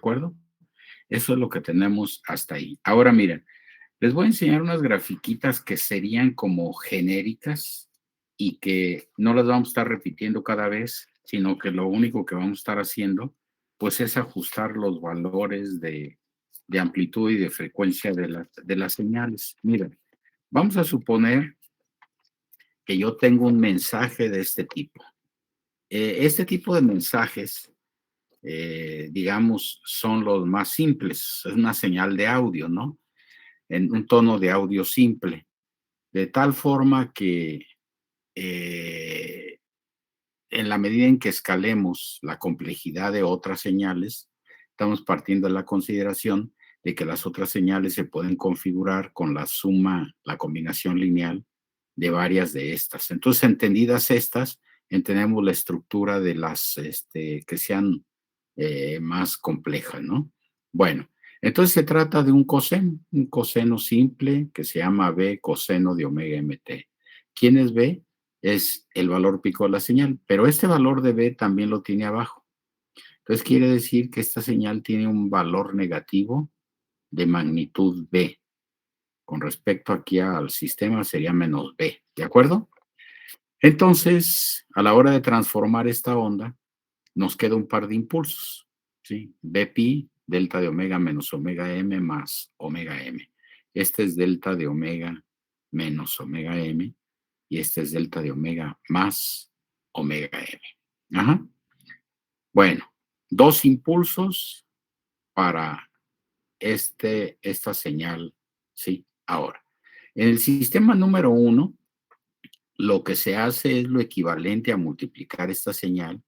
acuerdo? Eso es lo que tenemos hasta ahí. Ahora miren, les voy a enseñar unas grafiquitas que serían como genéricas y que no las vamos a estar repitiendo cada vez, sino que lo único que vamos a estar haciendo, pues es ajustar los valores de amplitud y de frecuencia de las señales. Miren, vamos a suponer que yo tengo un mensaje de este tipo. Este tipo de mensajes, digamos, son los más simples. Es una señal de audio, ¿no? En un tono de audio simple, de tal forma que eh, en la medida en que escalemos la complejidad de otras señales, estamos partiendo de la consideración de que las otras señales se pueden configurar con la suma, la combinación lineal de varias de estas. Entonces, entendidas estas, entendemos la estructura de las que sean más complejas, ¿no? Bueno, entonces se trata de un coseno simple que se llama B coseno de omega mt. ¿Quién es B? Es el valor pico de la señal, pero este valor de B también lo tiene abajo. Entonces quiere decir que esta señal tiene un valor negativo de magnitud B. Con respecto aquí al sistema sería menos B, ¿de acuerdo? Entonces, a la hora de transformar esta onda, nos queda un par de impulsos, ¿sí? B pi, delta de omega menos omega m más omega m. Este es delta de omega menos omega m y este es delta de omega más omega m. Ajá. Bueno, dos impulsos para esta señal, ¿sí? Ahora, en el sistema número 1, lo que se hace es lo equivalente a multiplicar esta señal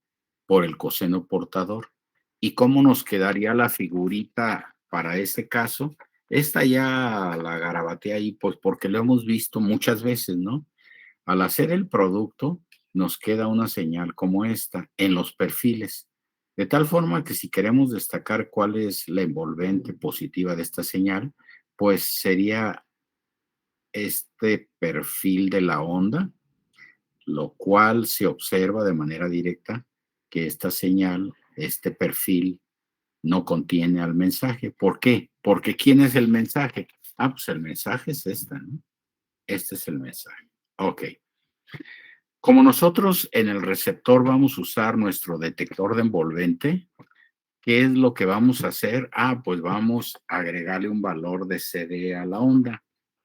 por el coseno portador. ¿Y cómo nos quedaría la figurita para ese caso? Esta ya la garabateé ahí, pues porque lo hemos visto muchas veces, ¿no? Al hacer el producto, nos queda una señal como esta en los perfiles, de tal forma que si queremos destacar cuál es la envolvente positiva de esta señal, pues sería este perfil de la onda, lo cual se observa de manera directa que esta señal, este perfil, no contiene al mensaje. ¿Por qué? Porque ¿quién es el mensaje? Ah, pues el mensaje es esta, ¿no? Este es el mensaje. Ok. Como nosotros en el receptor vamos a usar nuestro detector de envolvente, ¿qué es lo que vamos a hacer? Ah, pues vamos a agregarle un valor de CD a la onda.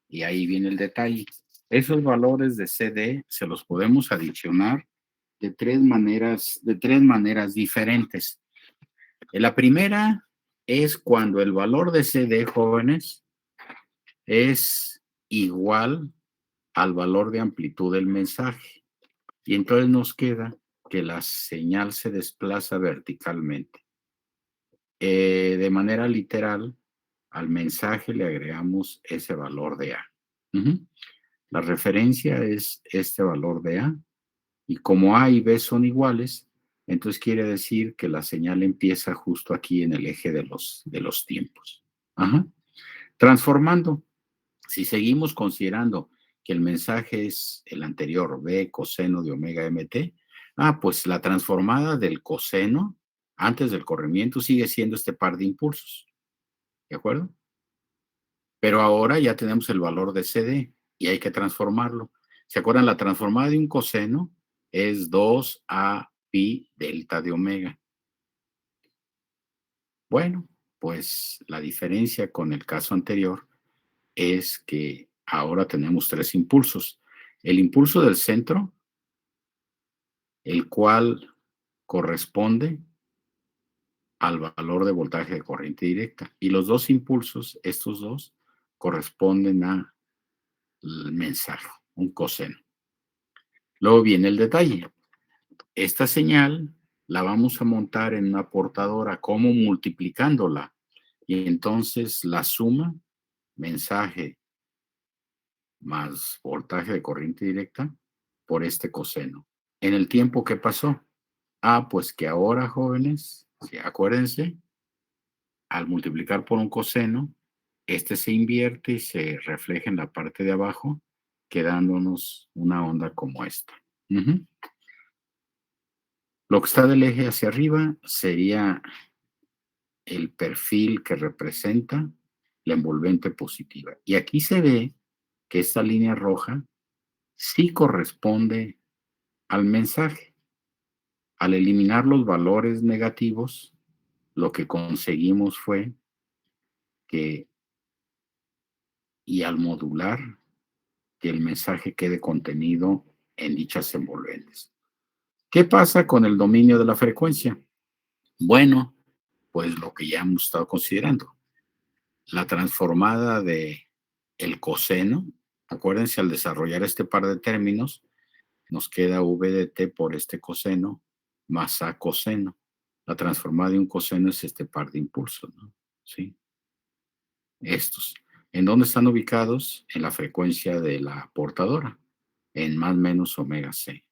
Y ahí viene el detalle. Esos valores de CD se los podemos adicionar de tres maneras diferentes. La primera es cuando el valor de CD, jóvenes, es igual al valor de amplitud del mensaje. Y entonces nos queda que la señal se desplaza verticalmente. De manera literal, al mensaje le agregamos ese valor de A. Ujú. La referencia es este valor de A. Y como A y B son iguales, entonces quiere decir que la señal empieza justo aquí en el eje de los tiempos. Ajá. Transformando, si seguimos considerando que el mensaje es el anterior, B coseno de omega mt, pues la transformada del coseno antes del corrimiento sigue siendo este par de impulsos, ¿de acuerdo? Pero ahora ya tenemos el valor de CD y hay que transformarlo. ¿Se acuerdan? La transformada de un coseno es 2a pi delta de omega. Bueno, pues la diferencia con el caso anterior es que ahora tenemos tres impulsos. El impulso del centro, el cual corresponde al valor de voltaje de corriente directa. Y los dos impulsos, estos dos, corresponden al mensaje, un coseno. Luego viene el detalle. Esta señal la vamos a montar en una portadora, como multiplicándola. Y entonces la suma, mensaje más voltaje de corriente directa, por este coseno. En el tiempo que pasó. Pues que ahora, jóvenes, sí, acuérdense, al multiplicar por un coseno, este se invierte y se refleja en la parte de abajo, quedándonos una onda como esta. Ujú. Lo que está del eje hacia arriba sería el perfil que representa la envolvente positiva. Y aquí se ve que esta línea roja sí corresponde al mensaje. Al eliminar los valores negativos, lo que conseguimos fue que, y al modular, que el mensaje quede contenido en dichas envolventes. ¿Qué pasa con el dominio de la frecuencia? Bueno, pues lo que ya hemos estado considerando. La transformada de el coseno, acuérdense, al desarrollar este par de términos, nos queda v de t por este coseno más a coseno. La transformada de un coseno es este par de impulsos, ¿no? ¿Sí? Estos. ¿En dónde están ubicados? En la frecuencia de la portadora, en más menos omega c.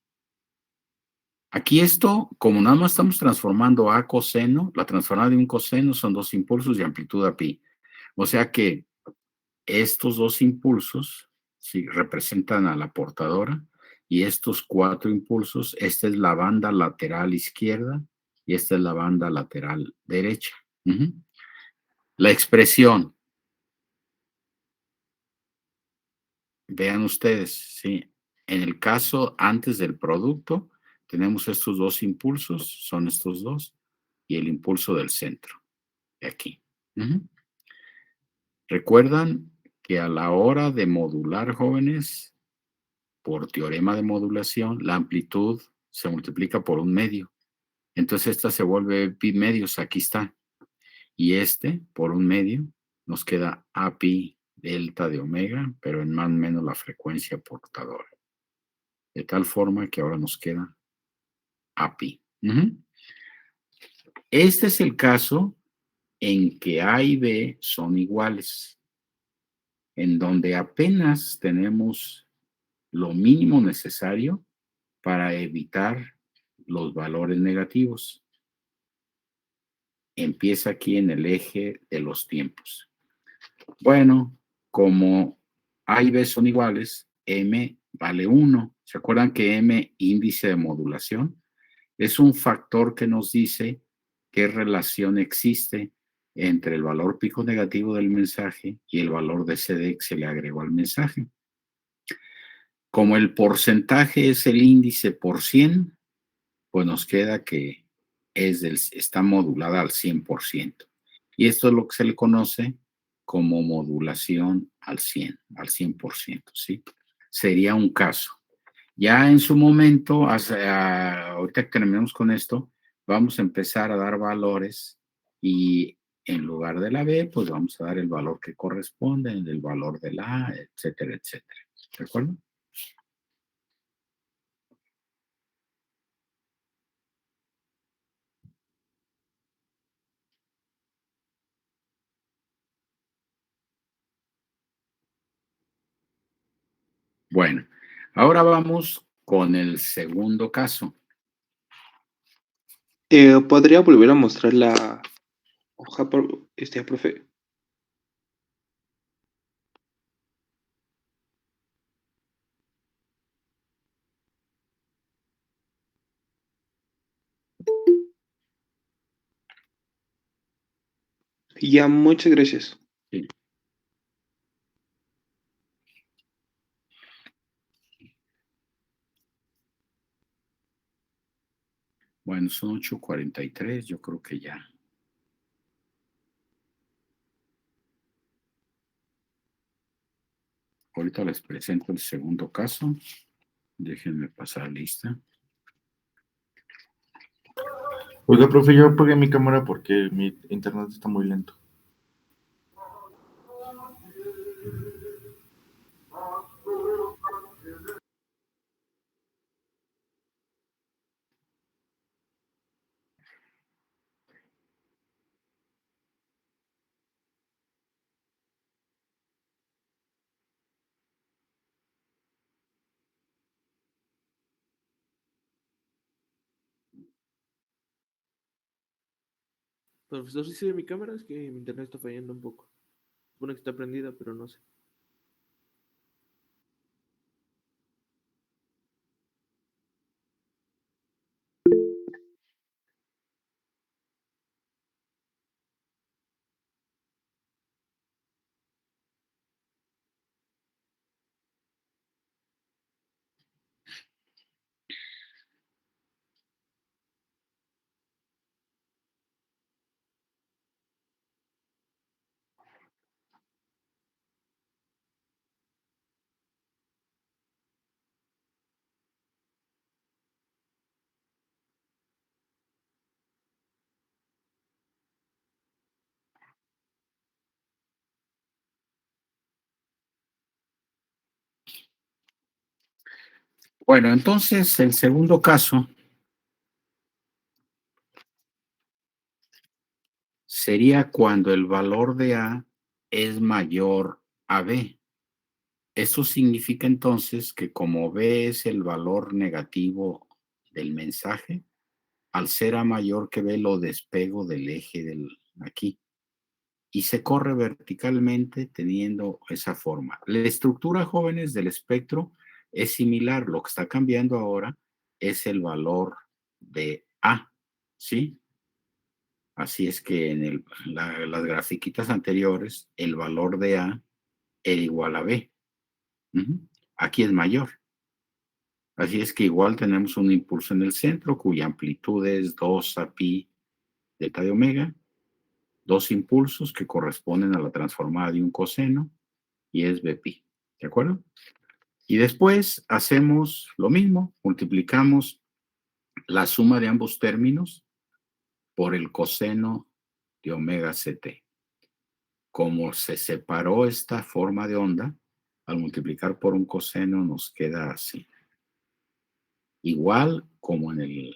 Aquí esto, como nada más estamos transformando a coseno, la transformada de un coseno son dos impulsos de amplitud a pi. O sea que estos dos impulsos sí, representan a la portadora y estos cuatro impulsos, esta es la banda lateral izquierda y esta es la banda lateral derecha. Ujú. La expresión, vean ustedes, ¿sí? En el caso antes del producto, tenemos estos dos impulsos, son estos dos, y el impulso del centro, de aquí. Ujú. Recuerdan que a la hora de modular, jóvenes, por teorema de modulación, la amplitud se multiplica por un medio. Entonces esta se vuelve pi medios, aquí está. Y este, por un medio, nos queda a pi delta de omega, pero en más o menos la frecuencia portadora. De tal forma que ahora nos queda a pi. Ujú. Este es el caso en que A y B son iguales, en donde apenas tenemos lo mínimo necesario para evitar los valores negativos. Empieza aquí en el eje de los tiempos. Bueno, como A y B son iguales, M vale 1. ¿Se acuerdan que M, índice de modulación, es un factor que nos dice qué relación existe entre el valor pico negativo del mensaje y el valor de CD que se le agregó al mensaje? Como el porcentaje es el índice por 100, pues nos queda que está modulada al 100%. Y esto es lo que se le conoce como modulación al 100, al 100%, ¿sí? Sería un caso. Ya en su momento, ahorita que terminemos con esto, vamos a empezar a dar valores y en lugar de la B, pues vamos a dar el valor que corresponde, el valor de la A, etcétera, etcétera. ¿De acuerdo? Bueno, ahora vamos con el segundo caso. ¿Podría volver a mostrar la hoja, profe? Ya, muchas gracias. Sí. Bueno, son 8:43, yo creo que ya. Ahorita les presento el segundo caso. Déjenme pasar lista. Oiga, profe, yo apagué mi cámara porque mi internet está muy lento. Profesor, ¿sí se ve mi cámara? Es que mi internet está fallando un poco. Supone que está prendida, pero no sé. Bueno, entonces el segundo caso sería cuando el valor de A es mayor a B. Eso significa entonces que como B es el valor negativo del mensaje, al ser A mayor que B lo despego del eje del aquí y se corre verticalmente teniendo esa forma. La estructura, jóvenes, del espectro es similar. Lo que está cambiando ahora es el valor de A, ¿sí? Así es que en las grafiquitas anteriores, el valor de A era igual a B. Ujú. Aquí es mayor. Así es que igual tenemos un impulso en el centro cuya amplitud es 2 a pi delta de omega, dos impulsos que corresponden a la transformada de un coseno y es Bpi. ¿De acuerdo? Y después hacemos lo mismo, multiplicamos la suma de ambos términos por el coseno de omega ct. Como se separó esta forma de onda, al multiplicar por un coseno nos queda así. Igual como en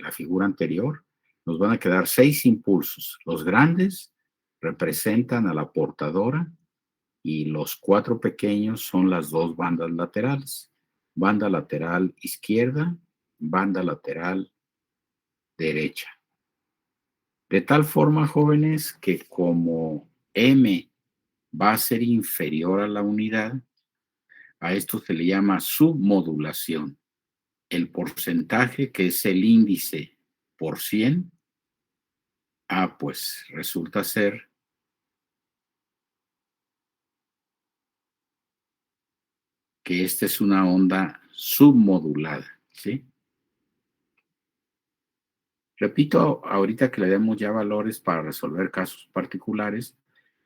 la figura anterior, nos van a quedar 6 impulsos. Los grandes representan a la portadora y los 4 pequeños son las 2 bandas laterales. Banda lateral izquierda, banda lateral derecha. De tal forma, jóvenes, que como M va a ser inferior a la unidad, a esto se le llama submodulación. El porcentaje, que es el índice por 100, pues resulta ser que esta es una onda submodulada, ¿sí? Repito, ahorita que le demos ya valores para resolver casos particulares,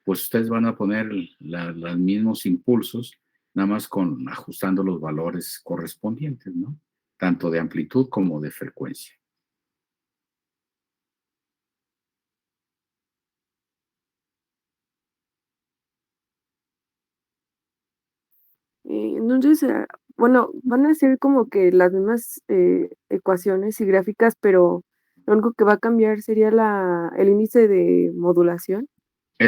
pues ustedes van a poner los mismos impulsos, nada más ajustando los valores correspondientes, ¿no? Tanto de amplitud como de frecuencia. Entonces, bueno, van a ser como que las mismas ecuaciones y gráficas, pero lo único que va a cambiar sería el índice de modulación.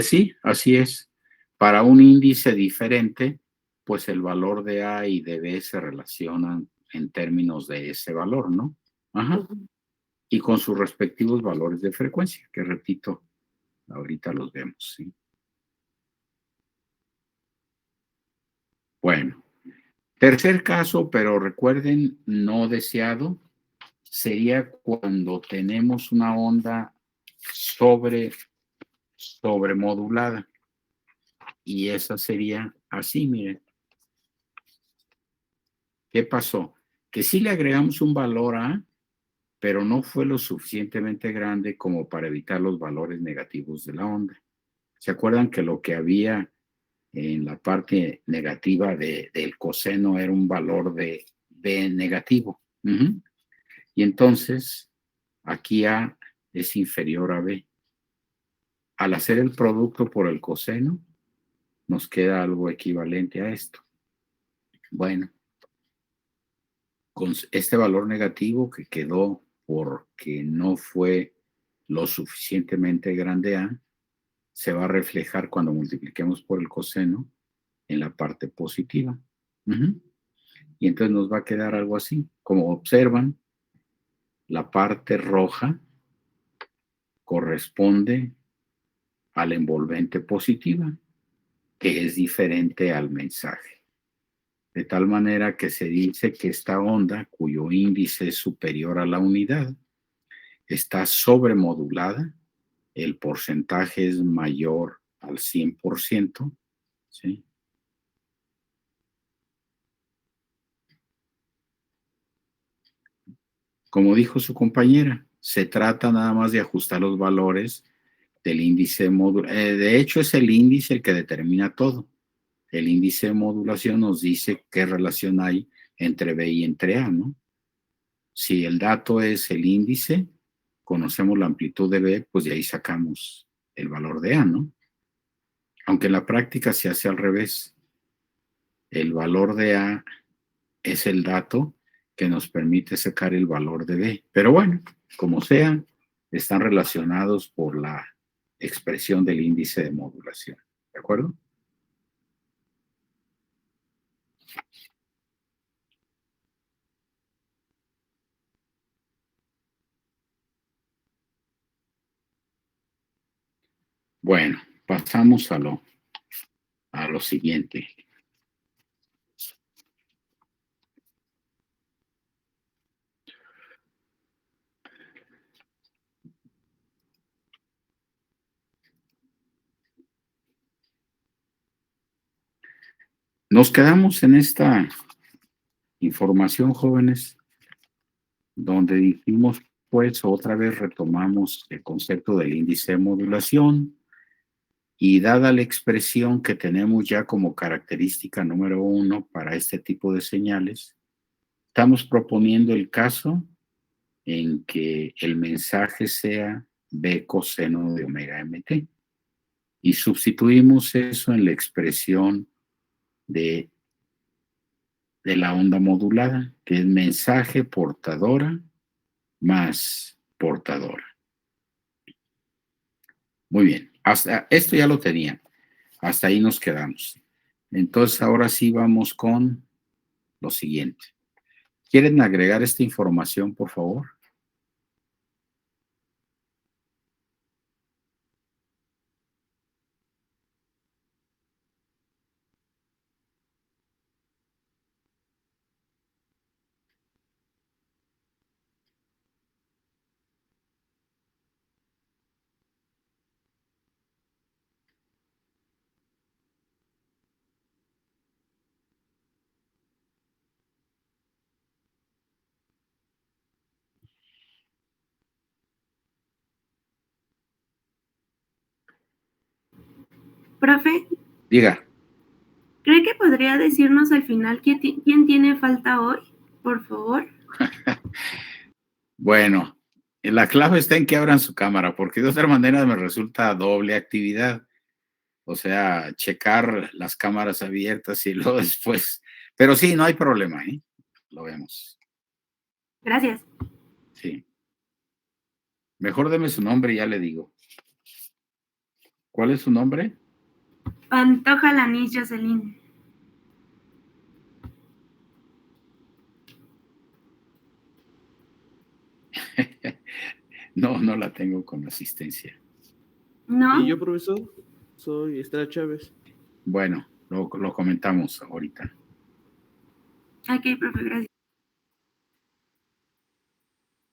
Sí, así es. Para un índice diferente, pues el valor de A y de B se relacionan en términos de ese valor, ¿no? Ajá. Ujú. Y con sus respectivos valores de frecuencia, que repito, ahorita los vemos, ¿sí? Bueno, tercer caso, pero recuerden, no deseado, sería cuando tenemos una onda sobremodulada. Y esa sería así, miren. ¿Qué pasó? Que sí le agregamos un valor A, pero no fue lo suficientemente grande como para evitar los valores negativos de la onda. ¿Se acuerdan que lo que había en la parte negativa del coseno era un valor de B negativo? Uh-huh. Y entonces, aquí A es inferior a B. Al hacer el producto por el coseno, nos queda algo equivalente a esto. Bueno, con este valor negativo que quedó porque no fue lo suficientemente grande A, se va a reflejar cuando multipliquemos por el coseno en la parte positiva. Uh-huh. Y entonces nos va a quedar algo así. Como observan, la parte roja corresponde a la envolvente positiva, que es diferente al mensaje. De tal manera que se dice que esta onda, cuyo índice es superior a la unidad, está sobremodulada, el porcentaje es mayor al 100%, ¿sí? Como dijo su compañera, se trata nada más de ajustar los valores del índice de modulación. De hecho, es el índice el que determina todo. El índice de modulación nos dice qué relación hay entre B y entre A, ¿no? Si el dato es el índice, conocemos la amplitud de B, pues de ahí sacamos el valor de A, ¿no? Aunque en la práctica se hace al revés. El valor de A es el dato que nos permite sacar el valor de D. Pero bueno, como sea, están relacionados por la expresión del índice de modulación. ¿De acuerdo? Bueno, pasamos a lo siguiente. Nos quedamos en esta información, jóvenes, donde dijimos, pues otra vez retomamos el concepto del índice de modulación y dada la expresión que tenemos ya como característica número 1 para este tipo de señales, estamos proponiendo el caso en que el mensaje sea B coseno de omega mt y sustituimos eso en la expresión de la onda modulada, que es mensaje portadora más portadora. Muy bien, hasta esto ya lo tenía, hasta ahí nos quedamos. Entonces ahora sí vamos con lo siguiente. ¿Quieren agregar esta información, por favor? Profe, Diga. ¿cree que podría decirnos al final quién tiene falta hoy? Por favor. Bueno, la clave está en que abran su cámara, porque de otra manera me resulta doble actividad. O sea, checar las cámaras abiertas y luego después. Pero sí, no hay problema, ¿eh? Lo vemos. Gracias. Sí. Mejor deme su nombre y ya le digo. ¿Cuál es su nombre? Pantoja Lanis Jocelyn. No, no la tengo con asistencia. ¿No? Y yo, profesor, soy Estela Chávez. Bueno, lo comentamos ahorita. Ok, profe, gracias.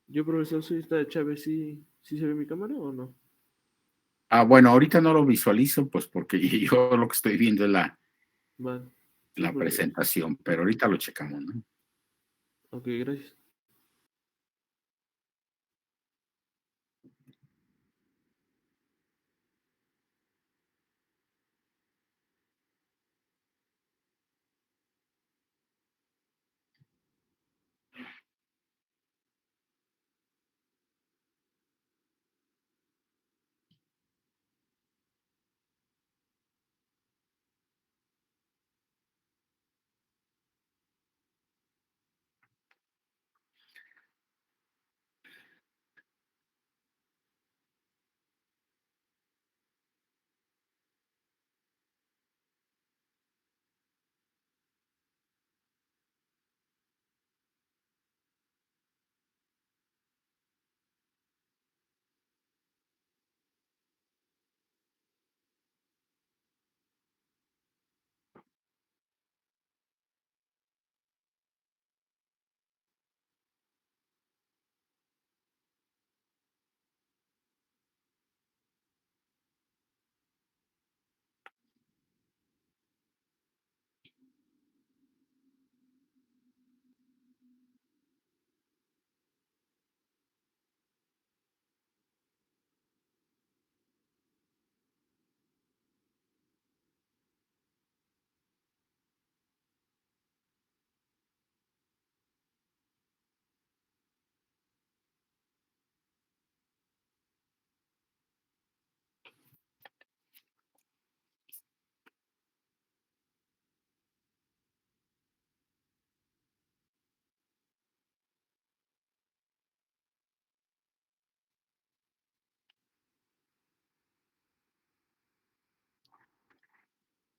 Yo, profesor, soy Estela Chávez. ¿Sí se ve mi cámara o no? Ah, bueno, ahorita no lo visualizo, pues porque yo lo que estoy viendo es Vale. Sí, la porque... presentación, pero ahorita lo checamos, ¿no? Ok, gracias.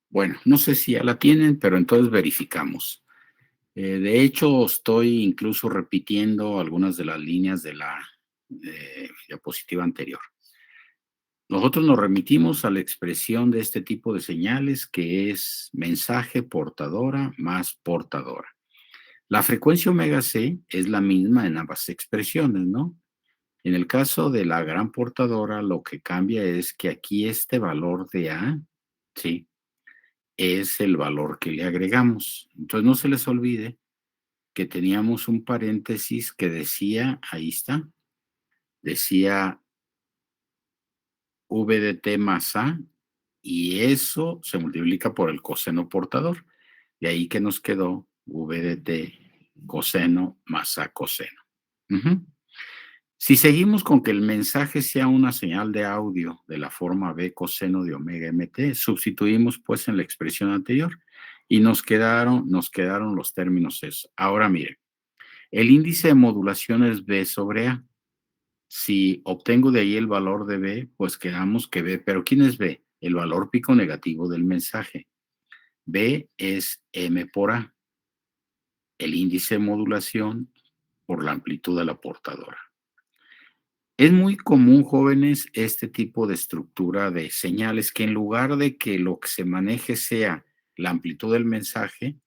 Bueno, no sé si ya la tienen, pero entonces verificamos. De hecho, estoy incluso repitiendo algunas de las líneas de la diapositiva anterior. Nosotros nos remitimos a la expresión de este tipo de señales, que es mensaje portadora más portadora. La frecuencia omega c es la misma en ambas expresiones, ¿no? En el caso de la gran portadora, lo que cambia es que aquí este valor de A, ¿sí?, es el valor que le agregamos. Entonces no se les olvide que teníamos un paréntesis que decía, ahí está, decía V de t más A, y eso se multiplica por el coseno portador. De ahí que nos quedó V de t coseno más A coseno. Ujú. Si seguimos con que el mensaje sea una señal de audio de la forma B coseno de omega mt, sustituimos pues en la expresión anterior y nos quedaron los términos esos. Ahora miren, el índice de modulación es B sobre A. Si obtengo de ahí el valor de B, pues quedamos que B, pero ¿quién es B? El valor pico negativo del mensaje. B es M por A, el índice de modulación por la amplitud de la portadora. Es muy común, jóvenes, este tipo de estructura de señales, que en lugar de que lo que se maneje sea la amplitud del mensaje,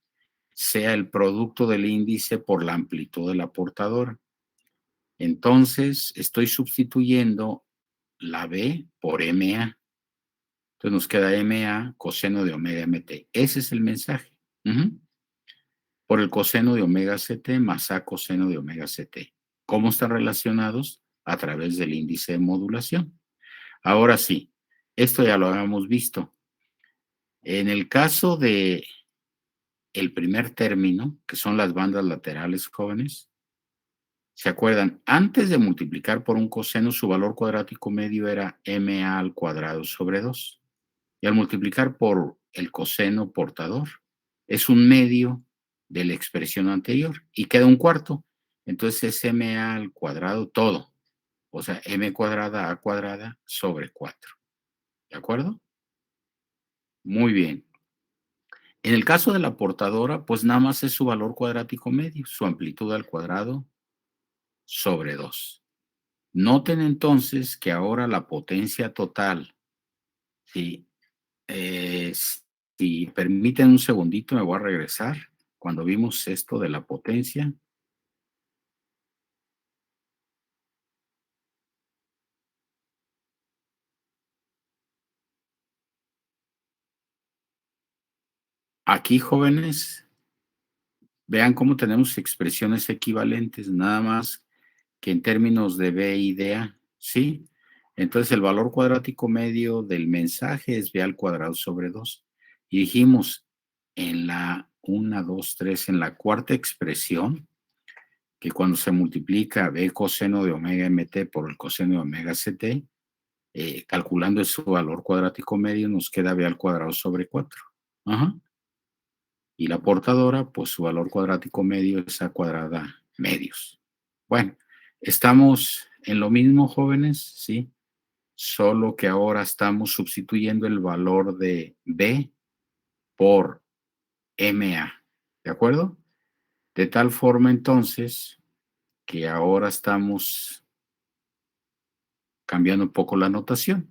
sea el producto del índice por la amplitud de la portadora. Entonces, estoy sustituyendo la B por MA. Entonces nos queda MA coseno de omega MT. Ese es el mensaje. Por el coseno de omega CT más A coseno de omega CT. ¿Cómo están relacionados? A través del índice de modulación. Ahora sí, esto ya lo habíamos visto. En el caso de el primer término, que son las bandas laterales, jóvenes, ¿se acuerdan? Antes de multiplicar por un coseno, su valor cuadrático medio era MA al cuadrado sobre 2. Y al multiplicar por el coseno portador, es un medio de la expresión anterior y queda un cuarto. Entonces es MA al cuadrado todo. O sea, M cuadrada A cuadrada sobre 4. ¿De acuerdo? Muy bien. En el caso de la portadora, pues nada más es su valor cuadrático medio, su amplitud al cuadrado sobre 2. Noten entonces que ahora la potencia total, ¿sí? Si permiten un segundito, me voy a regresar cuando vimos esto de la potencia. Aquí, jóvenes, vean cómo tenemos expresiones equivalentes, nada más que en términos de B y de A, ¿sí? Entonces el valor cuadrático medio del mensaje es B al cuadrado sobre 2. Y dijimos en la 1, 2, 3, en la cuarta expresión, que cuando se multiplica B coseno de omega mt por el coseno de omega ct, calculando su valor cuadrático medio, nos queda B al cuadrado sobre 4. Ajá. Y la portadora, pues su valor cuadrático medio es A cuadrada medios. Bueno, estamos en lo mismo, jóvenes, ¿sí? Solo que ahora estamos sustituyendo el valor de B por MA, ¿de acuerdo? De tal forma, entonces, que ahora estamos cambiando un poco la notación.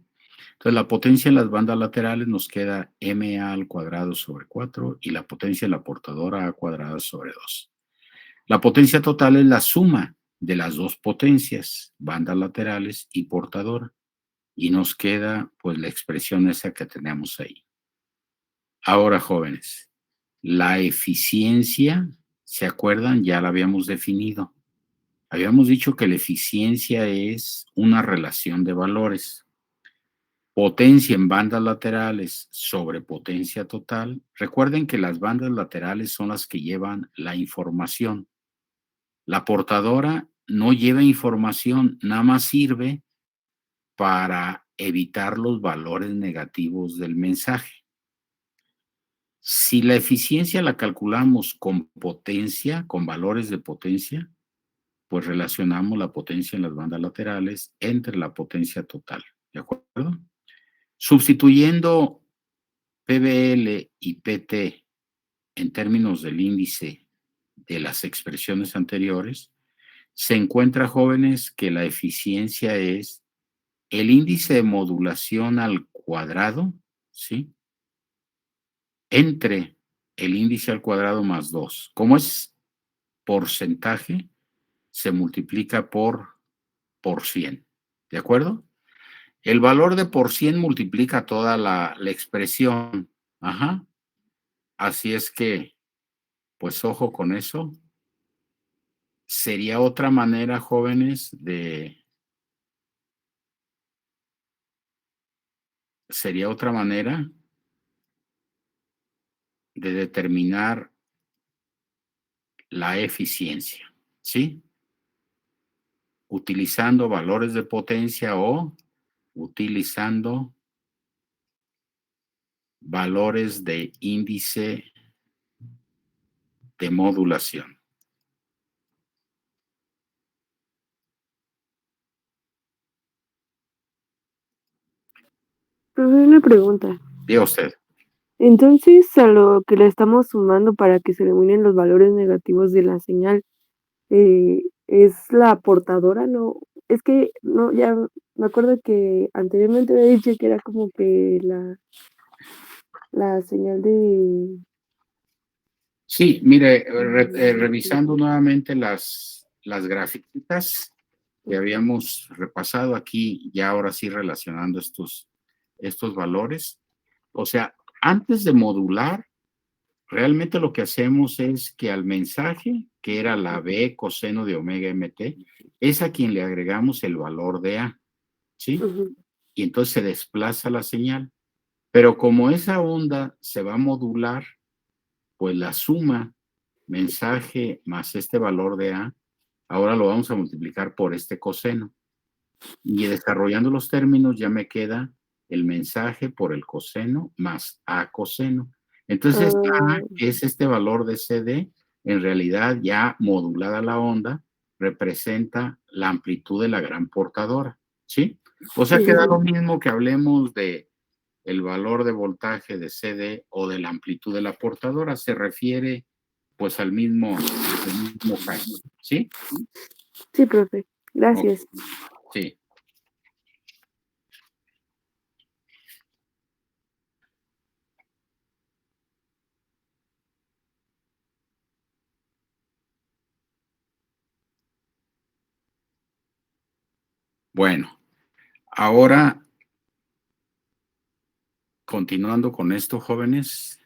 Entonces, la potencia en las bandas laterales nos queda MA al cuadrado sobre 4 y la potencia en la portadora A cuadrada sobre 2. La potencia total es la suma de las dos potencias, bandas laterales y portadora. Y nos queda, pues, la expresión esa que tenemos ahí. Ahora, jóvenes, la eficiencia, ¿se acuerdan? Ya la habíamos definido. Habíamos dicho que la eficiencia es una relación de valores. Potencia en bandas laterales sobre potencia total. Recuerden que las bandas laterales son las que llevan la información. La portadora no lleva información, nada más sirve para evitar los valores negativos del mensaje. Si la eficiencia la calculamos con potencia, con valores de potencia, pues relacionamos la potencia en las bandas laterales entre la potencia total. ¿De acuerdo? Sustituyendo PBL y PT en términos del índice de las expresiones anteriores, se encuentra, jóvenes, que la eficiencia es el índice de modulación al cuadrado, ¿sí? Entre el índice al cuadrado más 2. Como es porcentaje, se multiplica por 100. ¿De acuerdo? El valor de por 100 multiplica toda la expresión. Ajá. Así es que, pues ojo con eso. Sería otra manera, jóvenes, sería otra manera de determinar la eficiencia, ¿sí? Utilizando valores de potencia o utilizando valores de índice de modulación. Profe, una pregunta. Diga usted. Entonces, a lo que le estamos sumando para que se eliminen los valores negativos de la señal, es la portadora, ¿no? Es que no, ya me acuerdo que anteriormente había dicho que era como que la señal de... Sí, mire, revisando nuevamente las grafiquitas que habíamos repasado aquí, ya ahora sí relacionando estos valores. O sea, antes de modular, realmente lo que hacemos es que al mensaje, que era la B coseno de omega mt, es a quien le agregamos el valor de A, ¿sí? Ujú. Y entonces se desplaza la señal. Pero como esa onda se va a modular, pues la suma mensaje más este valor de A, ahora lo vamos a multiplicar por este coseno. Y desarrollando los términos ya me queda el mensaje por el coseno más A coseno. Entonces, A, que es este valor de CD, en realidad ya modulada la onda, representa la amplitud de la gran portadora, ¿sí? O sea que da lo mismo que hablemos de el valor de voltaje de CD o de la amplitud de la portadora, se refiere pues al mismo caso, ¿sí? Sí, profe. Gracias. Sí. Bueno, ahora, continuando con esto, jóvenes,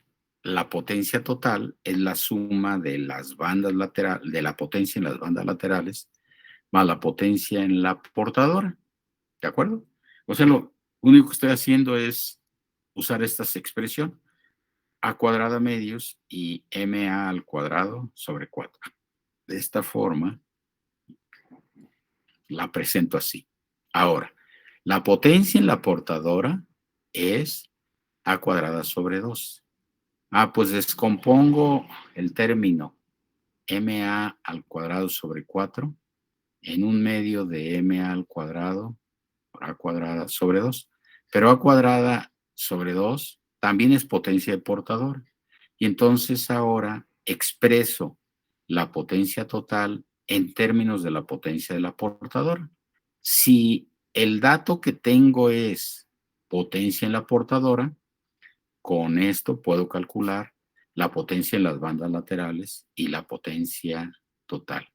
la potencia total es la suma de las bandas laterales, de la potencia en las bandas laterales, más la potencia en la portadora. ¿De acuerdo? O sea, lo único que estoy haciendo es usar estas expresiones. A cuadrada medios y MA al cuadrado sobre 4. De esta forma, la presento así. Ahora, la potencia en la portadora es A cuadrada sobre 2. Pues descompongo el término MA al cuadrado sobre 4 en un medio de MA al cuadrado por A cuadrada sobre 2. Pero A cuadrada sobre 2 también es potencia de portador. Y entonces ahora expreso la potencia total en términos de la potencia de la portadora. Si el dato que tengo es potencia en la portadora, con esto puedo calcular la potencia en las bandas laterales y la potencia total.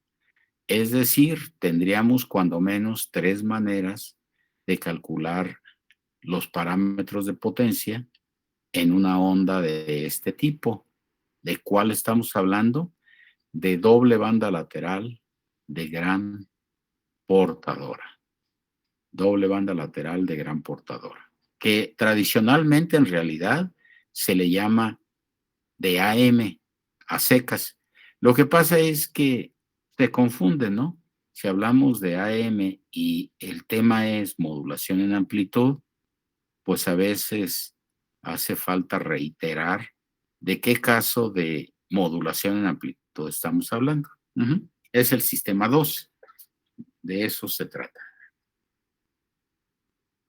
Es decir, tendríamos cuando menos 3 maneras de calcular los parámetros de potencia en una onda de este tipo. ¿De cuál estamos hablando? De doble banda lateral de gran portadora. Doble banda lateral de gran portadora. Que tradicionalmente en realidad se le llama de AM a secas. Lo que pasa es que se confunde, ¿no? Si hablamos de AM y el tema es modulación en amplitud, pues a veces hace falta reiterar de qué caso de modulación en amplitud estamos hablando. Es el sistema 2. De eso se trata.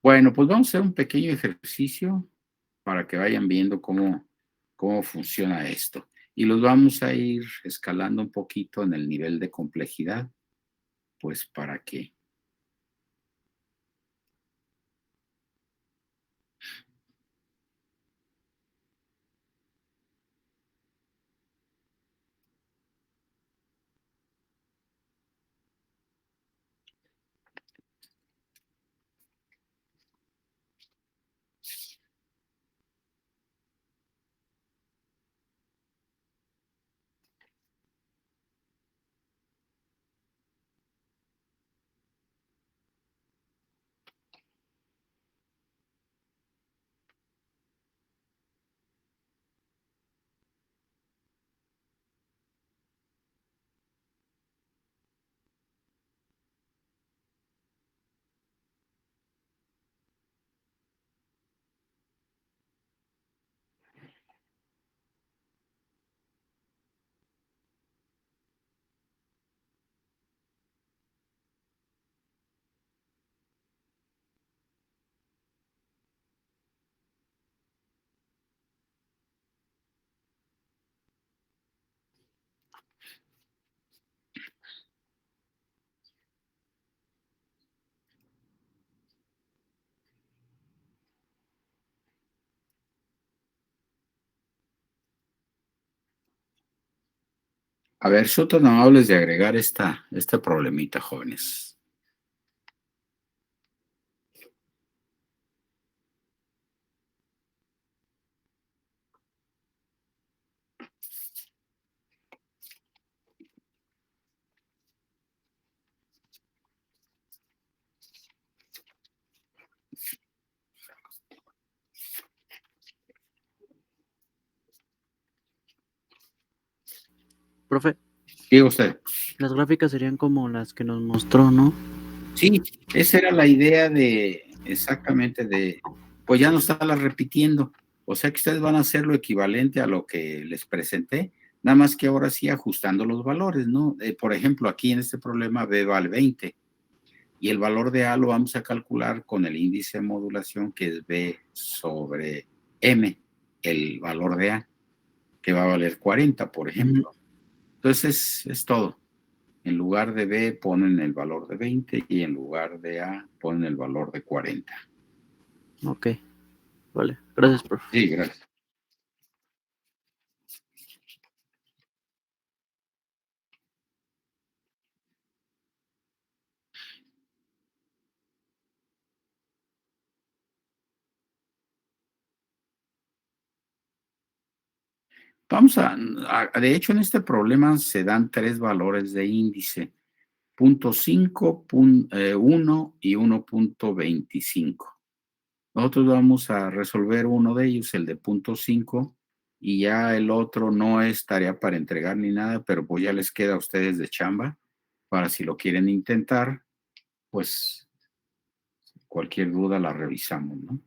Bueno, pues vamos a hacer un pequeño ejercicio para que vayan viendo cómo funciona esto. Y los vamos a ir escalando un poquito en el nivel de complejidad, pues para que a ver, son tan amables de agregar este problemita, jóvenes. Profe, Diga usted. las gráficas serían como las que nos mostró, ¿no? Sí, esa era la idea exactamente pues ya no estarla repitiendo. O sea que ustedes van a hacer lo equivalente a lo que les presenté, nada más que ahora sí ajustando los valores, ¿no? Por ejemplo, aquí en este problema B vale 20 y el valor de A lo vamos a calcular con el índice de modulación que es B sobre M, el valor de A, que va a valer 40, por ejemplo. Entonces es todo. En lugar de B ponen el valor de 20 y en lugar de A ponen el valor de 40. Ok, vale. Gracias, profe. Sí, gracias. De hecho, en este problema se dan 3 valores de índice, 0.5, 1 y 1.25. Nosotros vamos a resolver uno de ellos, el de 0.5, y ya el otro no es tarea para entregar ni nada, pero pues ya les queda a ustedes de chamba para si lo quieren intentar, pues cualquier duda la revisamos, ¿no?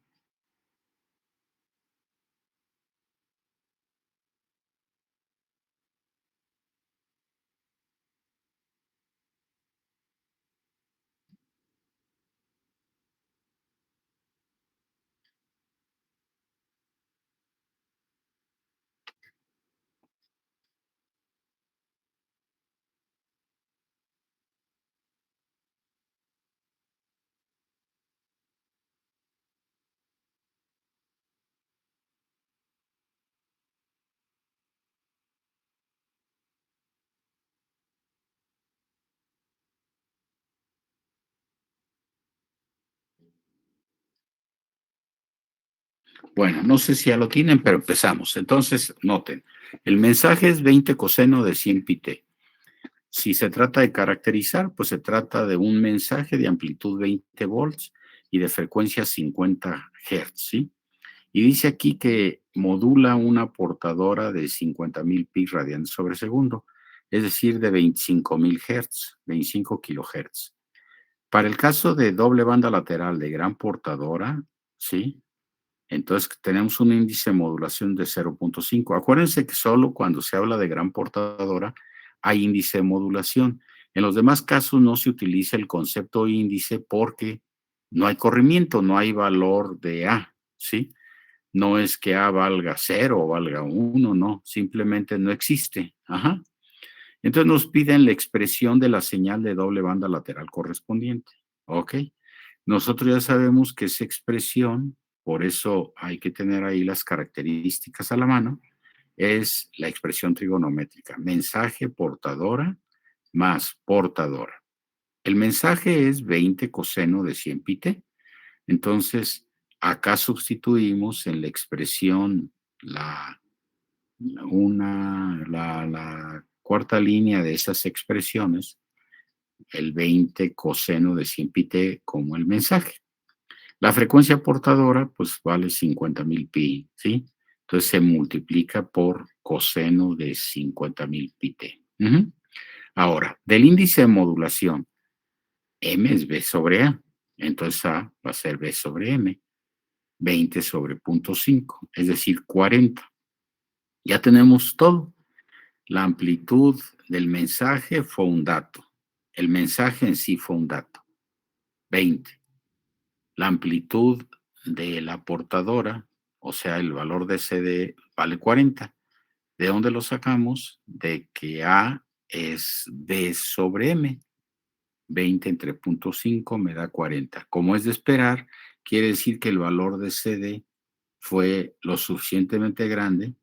Bueno, no sé si ya lo tienen, pero empezamos. Entonces, noten, el mensaje es 20 coseno de 100 pi t. Si se trata de caracterizar, pues se trata de un mensaje de amplitud 20 volts y de frecuencia 50 Hz, ¿sí? Y dice aquí que modula una portadora de 50.000 pi radianes sobre segundo, es decir, de 25.000 Hz, 25 kilohertz. Para el caso de doble banda lateral de gran portadora, ¿sí? Entonces tenemos un índice de modulación de 0.5. Acuérdense que solo cuando se habla de gran portadora hay índice de modulación. En los demás casos no se utiliza el concepto índice porque no hay corrimiento, no hay valor de A, ¿sí? No es que A valga 0 o valga 1, no, simplemente no existe. Ajá. Entonces nos piden la expresión de la señal de doble banda lateral correspondiente. Ok. Nosotros ya sabemos que esa expresión, por eso hay que tener ahí las características a la mano, es la expresión trigonométrica. Mensaje portadora más portadora. El mensaje es 20 coseno de 100 pi t. Entonces, acá sustituimos en la expresión la cuarta línea de esas expresiones, el 20 coseno de 100 pi t como el mensaje. La frecuencia portadora, pues vale 50,000 pi, ¿sí? Entonces se multiplica por coseno de 50,000 pi t. Ahora, del índice de modulación, M es B sobre A. Entonces A va a ser B sobre M. 20 sobre 0.5, es decir, 40. Ya tenemos todo. La amplitud del mensaje fue un dato. El mensaje en sí fue un dato. 20. La amplitud de la portadora, o sea, el valor de CD vale 40. ¿De dónde lo sacamos? De que A es B sobre M. 20 entre 0.5 me da 40. Como es de esperar, quiere decir que el valor de CD fue lo suficientemente grande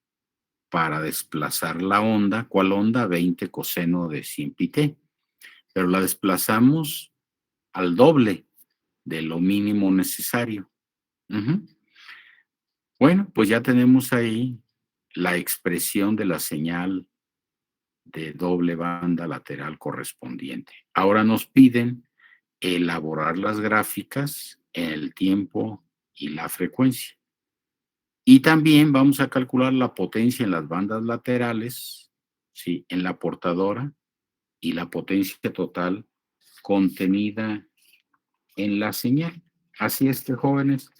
para desplazar la onda. ¿Cuál onda? 20 coseno de 100 pi t. Pero la desplazamos al doble de lo mínimo necesario. Bueno, pues ya tenemos ahí la expresión de la señal de doble banda lateral correspondiente. Ahora nos piden elaborar las gráficas en el tiempo y la frecuencia. Y también vamos a calcular la potencia en las bandas laterales, ¿sí? En la portadora y la potencia total contenida en la señal. Así es que, jóvenes,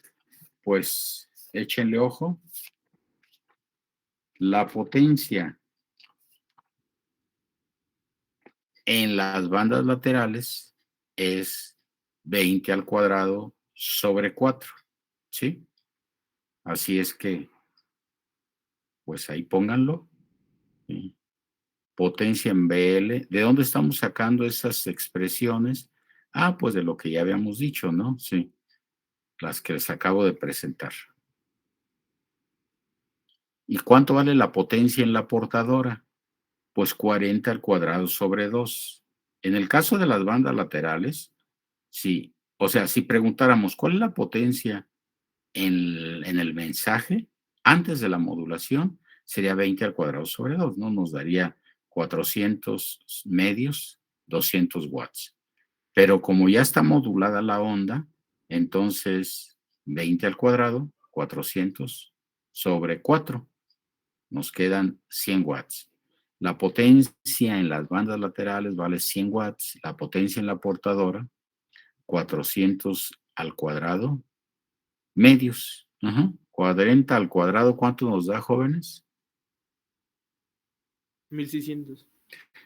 pues échenle ojo. La potencia en las bandas laterales es 20 al cuadrado sobre 4, ¿sí? Así es que, pues ahí pónganlo. ¿Sí? Potencia en BL. ¿De dónde estamos sacando esas expresiones? Ah, pues de lo que ya habíamos dicho, ¿no? Sí, las que les acabo de presentar. ¿Y cuánto vale la potencia en la portadora? Pues 40 al cuadrado sobre 2. En el caso de las bandas laterales, sí. O sea, si preguntáramos cuál es la potencia en el mensaje antes de la modulación, sería 20 al cuadrado sobre 2, ¿no? Nos daría 400 medios, 200 watts. Pero como ya está modulada la onda, entonces 20 al cuadrado, 400 sobre 4, nos quedan 100 watts. La potencia en las bandas laterales vale 100 watts, la potencia en la portadora, 400 al cuadrado, medios. 40 al cuadrado, ¿cuánto nos da, jóvenes? 1600.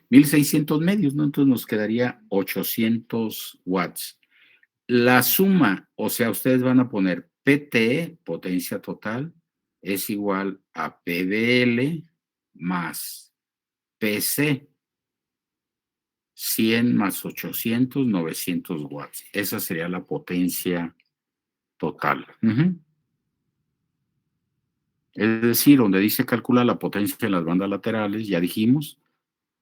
1600 medios, ¿no? Entonces nos quedaría 800 watts. La suma, o sea, ustedes van a poner PT, potencia total, es igual a PBL más PC. 100 más 800, 900 watts. Esa sería la potencia total. Es decir, donde dice calcula la potencia en las bandas laterales, ya dijimos,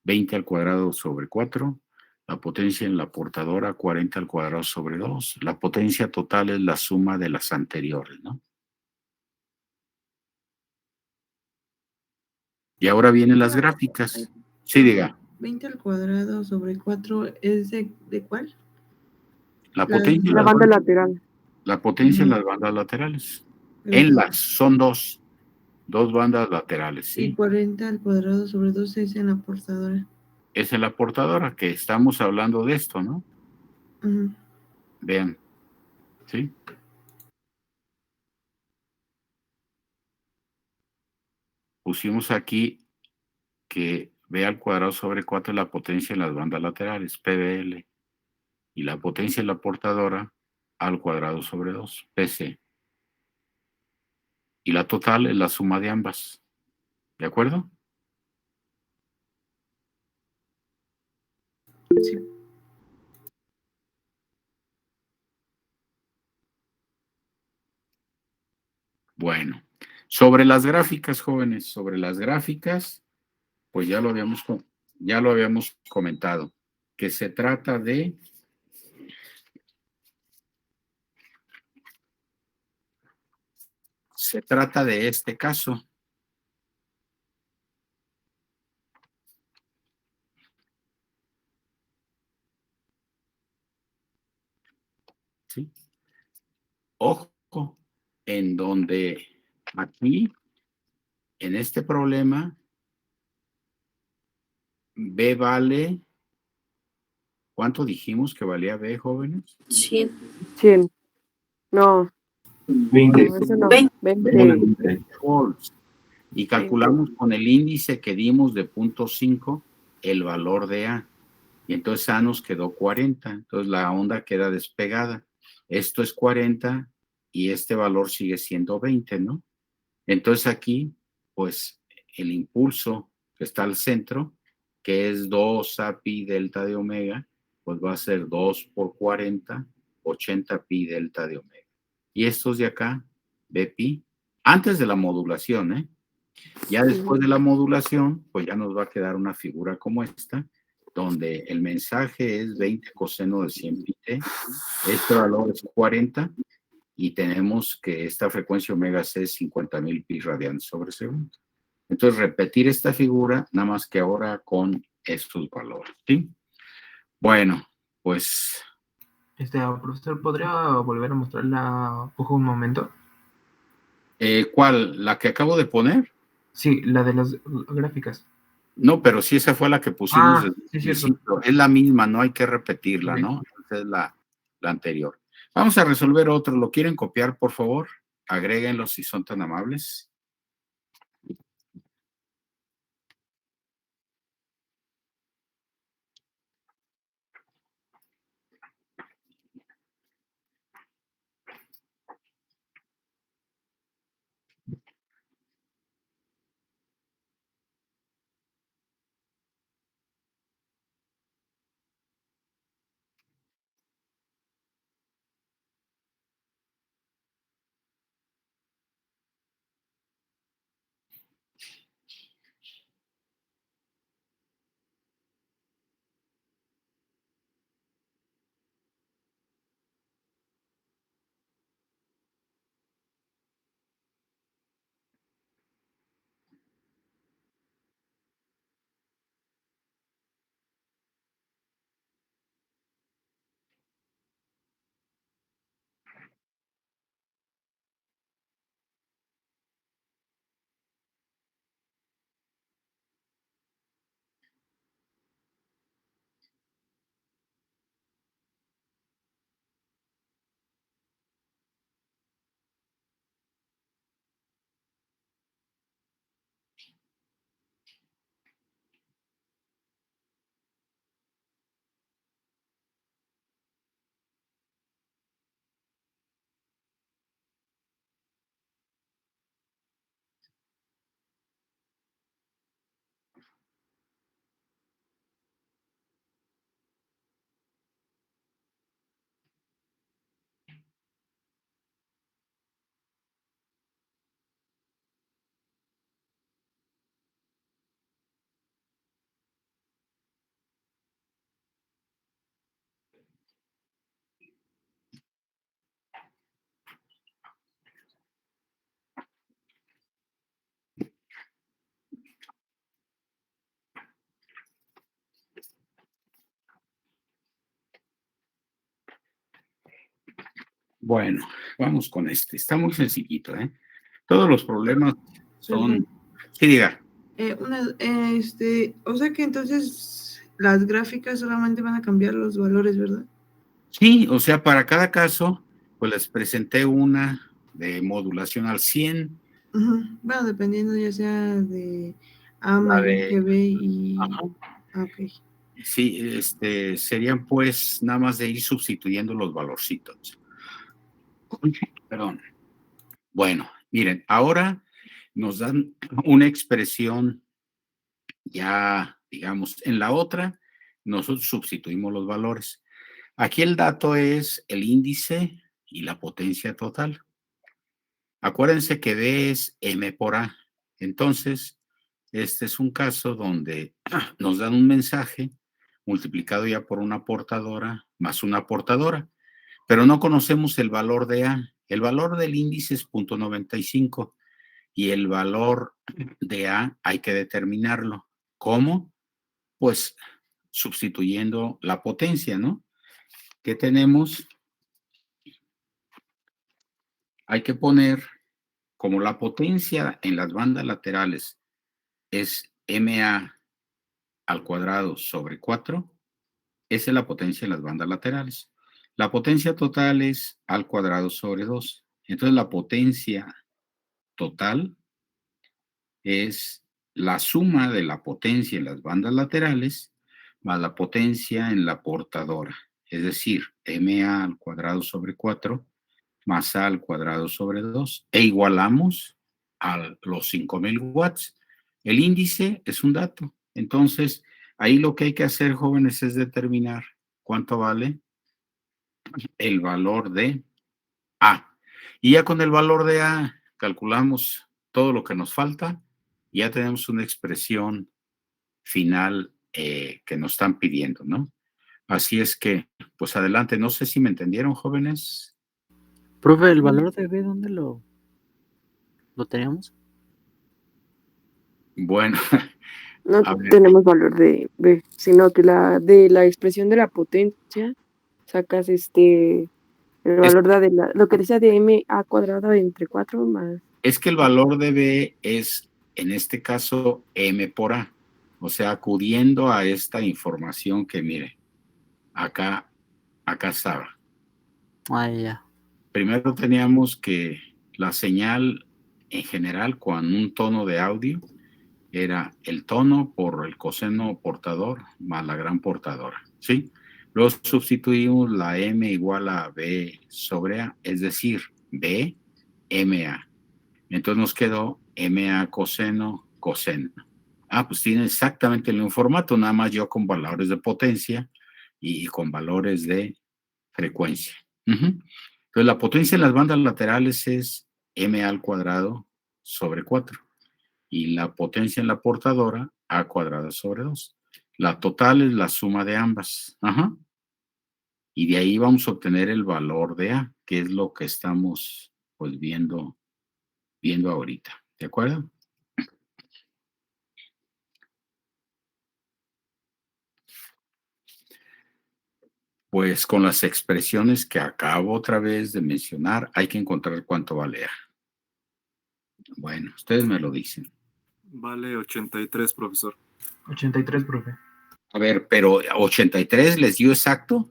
20 al cuadrado sobre 4. La potencia en la portadora, 40 al cuadrado sobre 2. La potencia total es la suma de las anteriores, ¿no? Y ahora vienen las gráficas. Sí, diga. 20 al cuadrado sobre 4 es de cuál? La potencia en La las banda bandas, lateral. la potencia en Ujú. las bandas laterales. Pero En sí. las, son dos bandas laterales, Y ¿sí? 40 al cuadrado sobre 2 es en la portadora. Es en la portadora que estamos hablando de esto, ¿no? Ujú. Vean, ¿sí? Pusimos aquí que B al cuadrado sobre 4 es la potencia en las bandas laterales, PBL, y la potencia en la portadora al cuadrado sobre 2, PC. y la total es la suma de ambas. ¿De acuerdo? Sí. Bueno, sobre las gráficas, jóvenes, sobre las gráficas, pues ya lo habíamos comentado, que se trata de este caso. ¿Sí? Ojo, en donde aquí, en este problema, B vale, ¿cuánto dijimos que valía B, jóvenes? 100. 100. No, 20. no, eso no. 20. 20. Volts. Y calculamos con el índice que dimos de 0.5 el valor de A. Y entonces A nos quedó 40. Entonces la onda queda despegada. Esto es 40 y este valor sigue siendo 20, ¿no? Entonces aquí, pues, el impulso que está al centro, que es 2 a pi delta de omega, pues va a ser 2 por 40, 80 pi delta de omega. Y estos de acá, B pi, antes de la modulación, ¿eh? Ya después de la modulación, pues ya nos va a quedar una figura como esta, donde el mensaje es 20 coseno de 100 pi t, este valor es 40, y tenemos que esta frecuencia omega c es 50,000 pi radianes sobre segundo. Entonces, repetir esta figura, nada más que ahora con estos valores, ¿sí? Bueno, pues... Profesor, ¿podría volver a mostrar la hoja un momento? ¿Cuál? ¿La que acabo de poner? Sí, la de las gráficas. No, pero sí esa fue la que pusimos desde el sí, principio. cierto. Es la misma, no hay que repetirla, Ok. ¿no? Esa es la anterior. Vamos a resolver otro. ¿Lo quieren copiar, por favor? Agréguenlo si son tan amables. Bueno, vamos con este. Está muy sencillito, ¿eh? Todos los problemas son... Sí, diga. O sea que entonces las gráficas solamente van a cambiar los valores, ¿verdad? Sí, o sea, para cada caso, pues les presenté una de modulación al 100. Bueno, dependiendo ya sea de A La mayor de... que B y... Ajá. Ok. Sí, serían pues nada más de ir sustituyendo los valorcitos. Perdón. Bueno, Miren, ahora nos dan una expresión ya, digamos, en la otra, nosotros sustituimos los valores. Aquí el dato es el índice y la potencia total. Acuérdense que D es M por A. Entonces, este es un caso donde nos dan un mensaje multiplicado ya por una portadora más una portadora, pero no conocemos el valor de A. El valor del índice es 0.95 y el valor de A hay que determinarlo. ¿Cómo? Pues sustituyendo la potencia, ¿no? ¿Qué tenemos? Hay que poner, como la potencia en las bandas laterales es MA al cuadrado sobre 4, esa es la potencia en las bandas laterales. La potencia total es al cuadrado sobre 2. Entonces la potencia total es la suma de la potencia en las bandas laterales más la potencia en la portadora. Es decir, MA al cuadrado sobre 4 más A al cuadrado sobre 2. E igualamos a los 5,000 watts. El índice es un dato. Entonces, ahí lo que hay que hacer, jóvenes, es determinar cuánto vale el valor de A. Y ya con el valor de A calculamos todo lo que nos falta y ya tenemos una expresión final que nos están pidiendo, ¿no? Así es que, pues adelante. No sé si me entendieron, jóvenes. Profe, ¿el valor de B dónde lo teníamos? Bueno, No a ver, tenemos valor de B, sino que de la expresión de la potencia sacas el valor lo que decía de M a cuadrado entre 4 más. es que el valor de B es, en este caso, M por A. O sea, acudiendo a esta información que, mire, acá estaba. Ah, ya. Primero teníamos que la señal en general con un tono de audio era el tono por el coseno portador más la gran portadora, ¿sí? Luego sustituimos la M igual a B sobre A, es decir, B, MA. Entonces nos quedó MA coseno, coseno. Ah, pues tiene exactamente el mismo formato, nada más yo con valores de potencia y con valores de frecuencia. Entonces la potencia en las bandas laterales es MA al cuadrado sobre 4 y la potencia en la portadora A cuadrado sobre 2. La total es la suma de ambas. Y de ahí vamos a obtener el valor de A, que es lo que estamos pues viendo ahorita. ¿De acuerdo? Pues con las expresiones que acabo otra vez de mencionar, hay que encontrar cuánto vale A. Bueno, ustedes me lo dicen. Vale 83, profesor. 83, profe. A ver, pero 83 les dio exacto.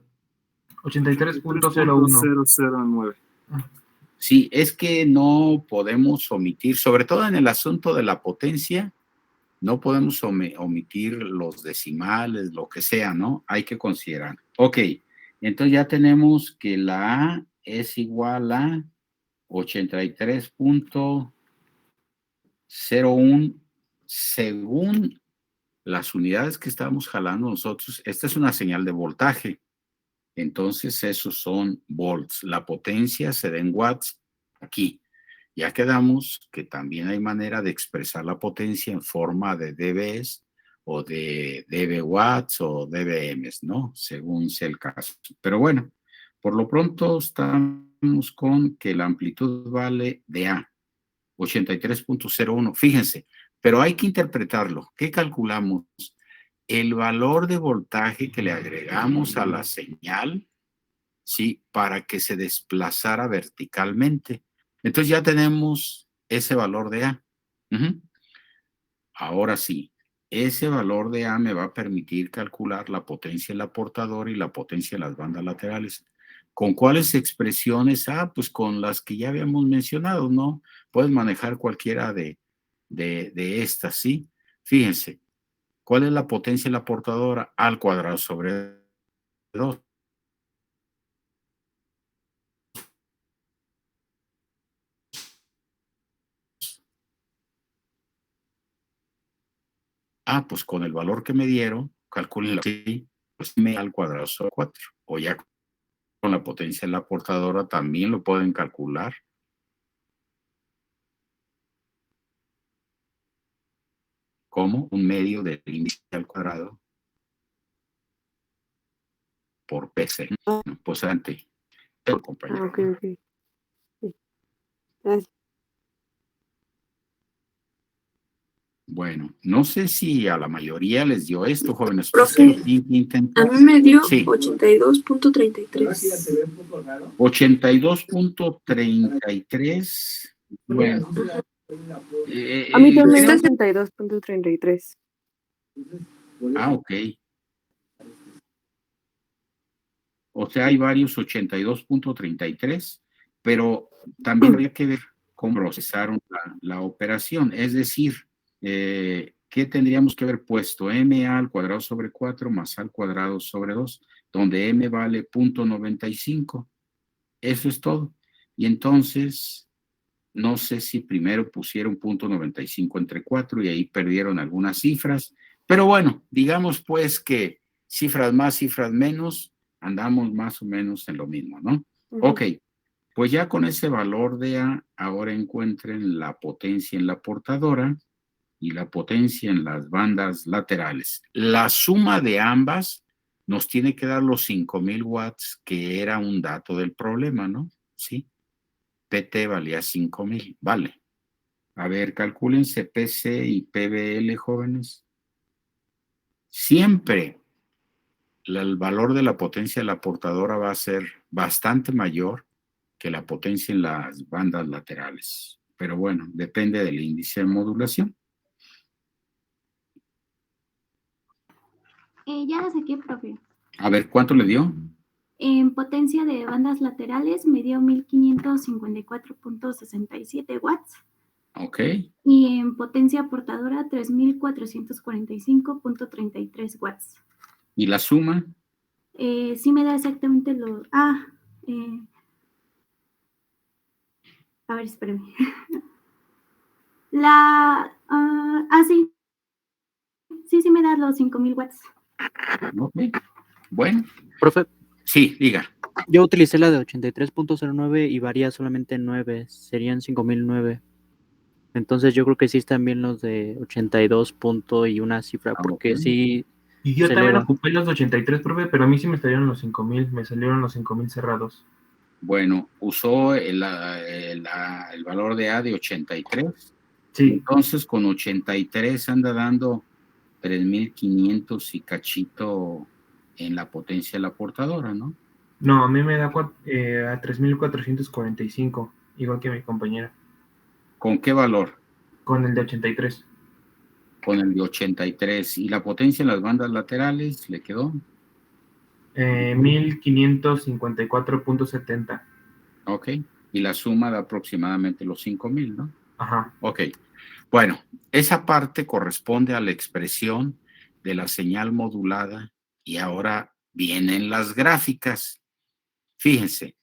83.01. 009. Sí, es que no podemos omitir, sobre todo en el asunto de la potencia, no podemos omitir los decimales, lo que sea, ¿no? Hay que considerar. Ok, entonces ya tenemos que la A es igual a 83.01 según las unidades que estamos jalando nosotros. Esta es una señal de voltaje. Entonces, esos son volts. La potencia se da en watts aquí. Ya quedamos que también hay manera de expresar la potencia en forma de dBs o de dB watts o dBms, ¿no? Según sea el caso. Pero bueno, por lo pronto estamos con que la amplitud vale de A, 83.01. Fíjense, pero hay que interpretarlo. ¿Qué calculamos? El valor de voltaje que le agregamos a la señal, ¿sí? Para que se desplazara verticalmente. Entonces ya tenemos ese valor de A. Ahora sí, ese valor de A me va a permitir calcular la potencia en la portadora y la potencia en las bandas laterales. ¿Con cuáles expresiones? Ah, pues con las que ya habíamos mencionado, ¿no? Puedes manejar cualquiera de estas, ¿sí? Fíjense. ¿Cuál es la potencia en la portadora? A al cuadrado sobre 2. Pues con el valor que me dieron, calculen así, pues m al cuadrado sobre 4. O ya con la potencia de la portadora también lo pueden calcular. Como un medio del índice al cuadrado por PC. Pues antes, compañero. Ok. Sí. Gracias. Bueno, no sé si a la mayoría les dio esto, jóvenes. Profe, a mí me dio Sí. 82.33. 82.33. Bueno. A mí también creo- 82.33. Ok. O sea, hay varios 82.33, pero también habría que ver cómo procesaron la operación. Es decir, ¿qué tendríamos que haber puesto? M al cuadrado sobre 4 más al cuadrado sobre 2, donde M vale 0.95. Eso es todo. Y entonces, no sé si primero pusieron 0.95 entre 4 y ahí perdieron algunas cifras. Pero bueno, digamos pues que cifras más, cifras menos, andamos más o menos en lo mismo, ¿no? Ok, pues ya con ese valor de A, ahora encuentren la potencia en la portadora y la potencia en las bandas laterales. La suma de ambas nos tiene que dar los 5,000 watts, que era un dato del problema, ¿no? Sí. PT valía 5,000, vale. A ver, calcúlense PC y PBL, jóvenes. Siempre el valor de la potencia de la portadora va a ser bastante mayor que la potencia en las bandas laterales. Pero bueno, depende del índice de modulación. Ya la saqué, profe. A ver, ¿cuánto le dio? En potencia de bandas laterales me dio 1554.67 watts. Ok. Y en potencia portadora 3445.33 watts. ¿Y la suma? Sí me da exactamente lo... a ver, espérame. Sí. Sí me da los 5,000 watts. Ok. Bueno. Profe. Sí, diga. Yo utilicé la de 83.09 y varía solamente 9, serían 5,009. Entonces yo creo que sí están bien los de 82 punto y una cifra, porque sí. Y yo se también eleva. ocupé los de 83, profe, pero a mí sí me salieron los 5,000, me salieron los 5,000 cerrados. Bueno, usó el valor de A de 83. Sí. Entonces, con 83 anda dando 3,500 y cachito en la potencia de la portadora, ¿no? No, a mí me da a 3,445, igual que mi compañera. ¿Con qué valor? Con el de 83. Con el de 83. ¿Y la potencia en las bandas laterales le quedó? 1554.70. Ok. Y la suma de aproximadamente los 5,000, ¿no? Ajá. Ok. Bueno, esa parte corresponde a la expresión de la señal modulada y ahora vienen las gráficas. Fíjense,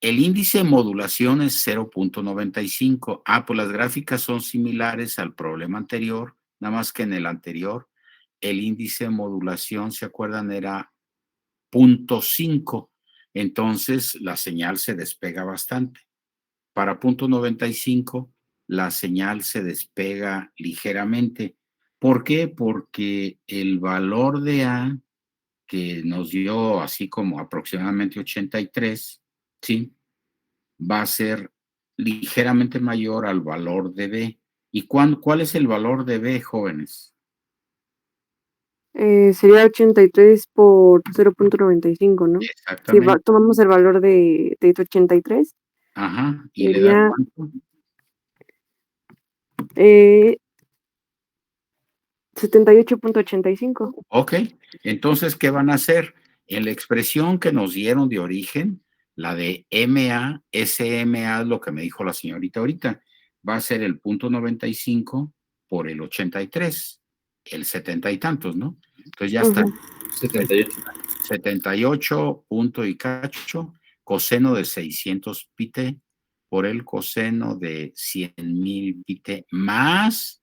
el índice de modulación es 0.95. Pues las gráficas son similares al problema anterior, nada más que en el anterior el índice de modulación, ¿se acuerdan? Era 0.5. Entonces la señal se despega bastante. Para 0.95 la señal se despega ligeramente. ¿Por qué? Porque el valor de A, que nos dio así como aproximadamente 83, ¿sí? Va a ser ligeramente mayor al valor de B. ¿Y cuál es el valor de B, jóvenes? Sería 83 por 0.95, ¿no? Exactamente. Si tomamos el valor de 83. Ajá. ¿Y sería, le da cuánto? 78.85. Ok. Entonces, ¿qué van a hacer? En la expresión que nos dieron de origen, la de MA, SMA, lo que me dijo la señorita ahorita, va a ser el 0.95 por el 83, el 70 y tantos, ¿no? Entonces ya está. 78 punto y cacho, coseno de 600 pi por el coseno de 100,000 pi más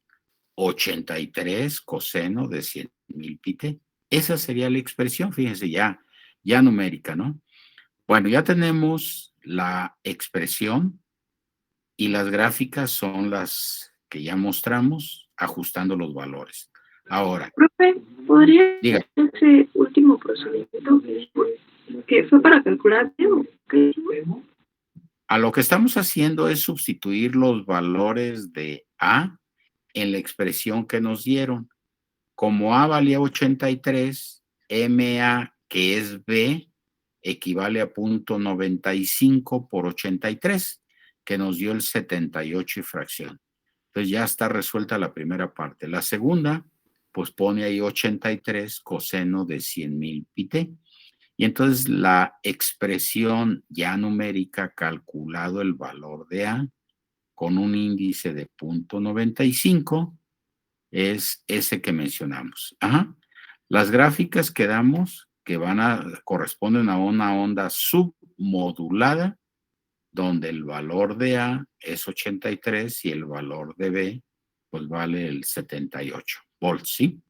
83 coseno de 100.000 pi t. Esa sería la expresión, fíjense, ya numérica, ¿no? Bueno, ya tenemos la expresión y las gráficas son las que ya mostramos, ajustando los valores. Ahora, Profe, ¿podría diga. ese último procedimiento que fue para calcular o qué? A lo que estamos haciendo es sustituir los valores de A en la expresión que nos dieron. Como A valía 83, MA, que es B, equivale a 0.95 por 83, que nos dio el 78 y fracción. Entonces ya está resuelta la primera parte. La segunda, pues pone ahí 83 coseno de 100.000 pi t. Y entonces la expresión ya numérica, calculado el valor de A con un índice de 0.95, es ese que mencionamos. Ajá. Las gráficas que damos, que corresponden a una onda submodulada, donde el valor de A es 83 y el valor de B, pues vale el 78 volts, ¿sí?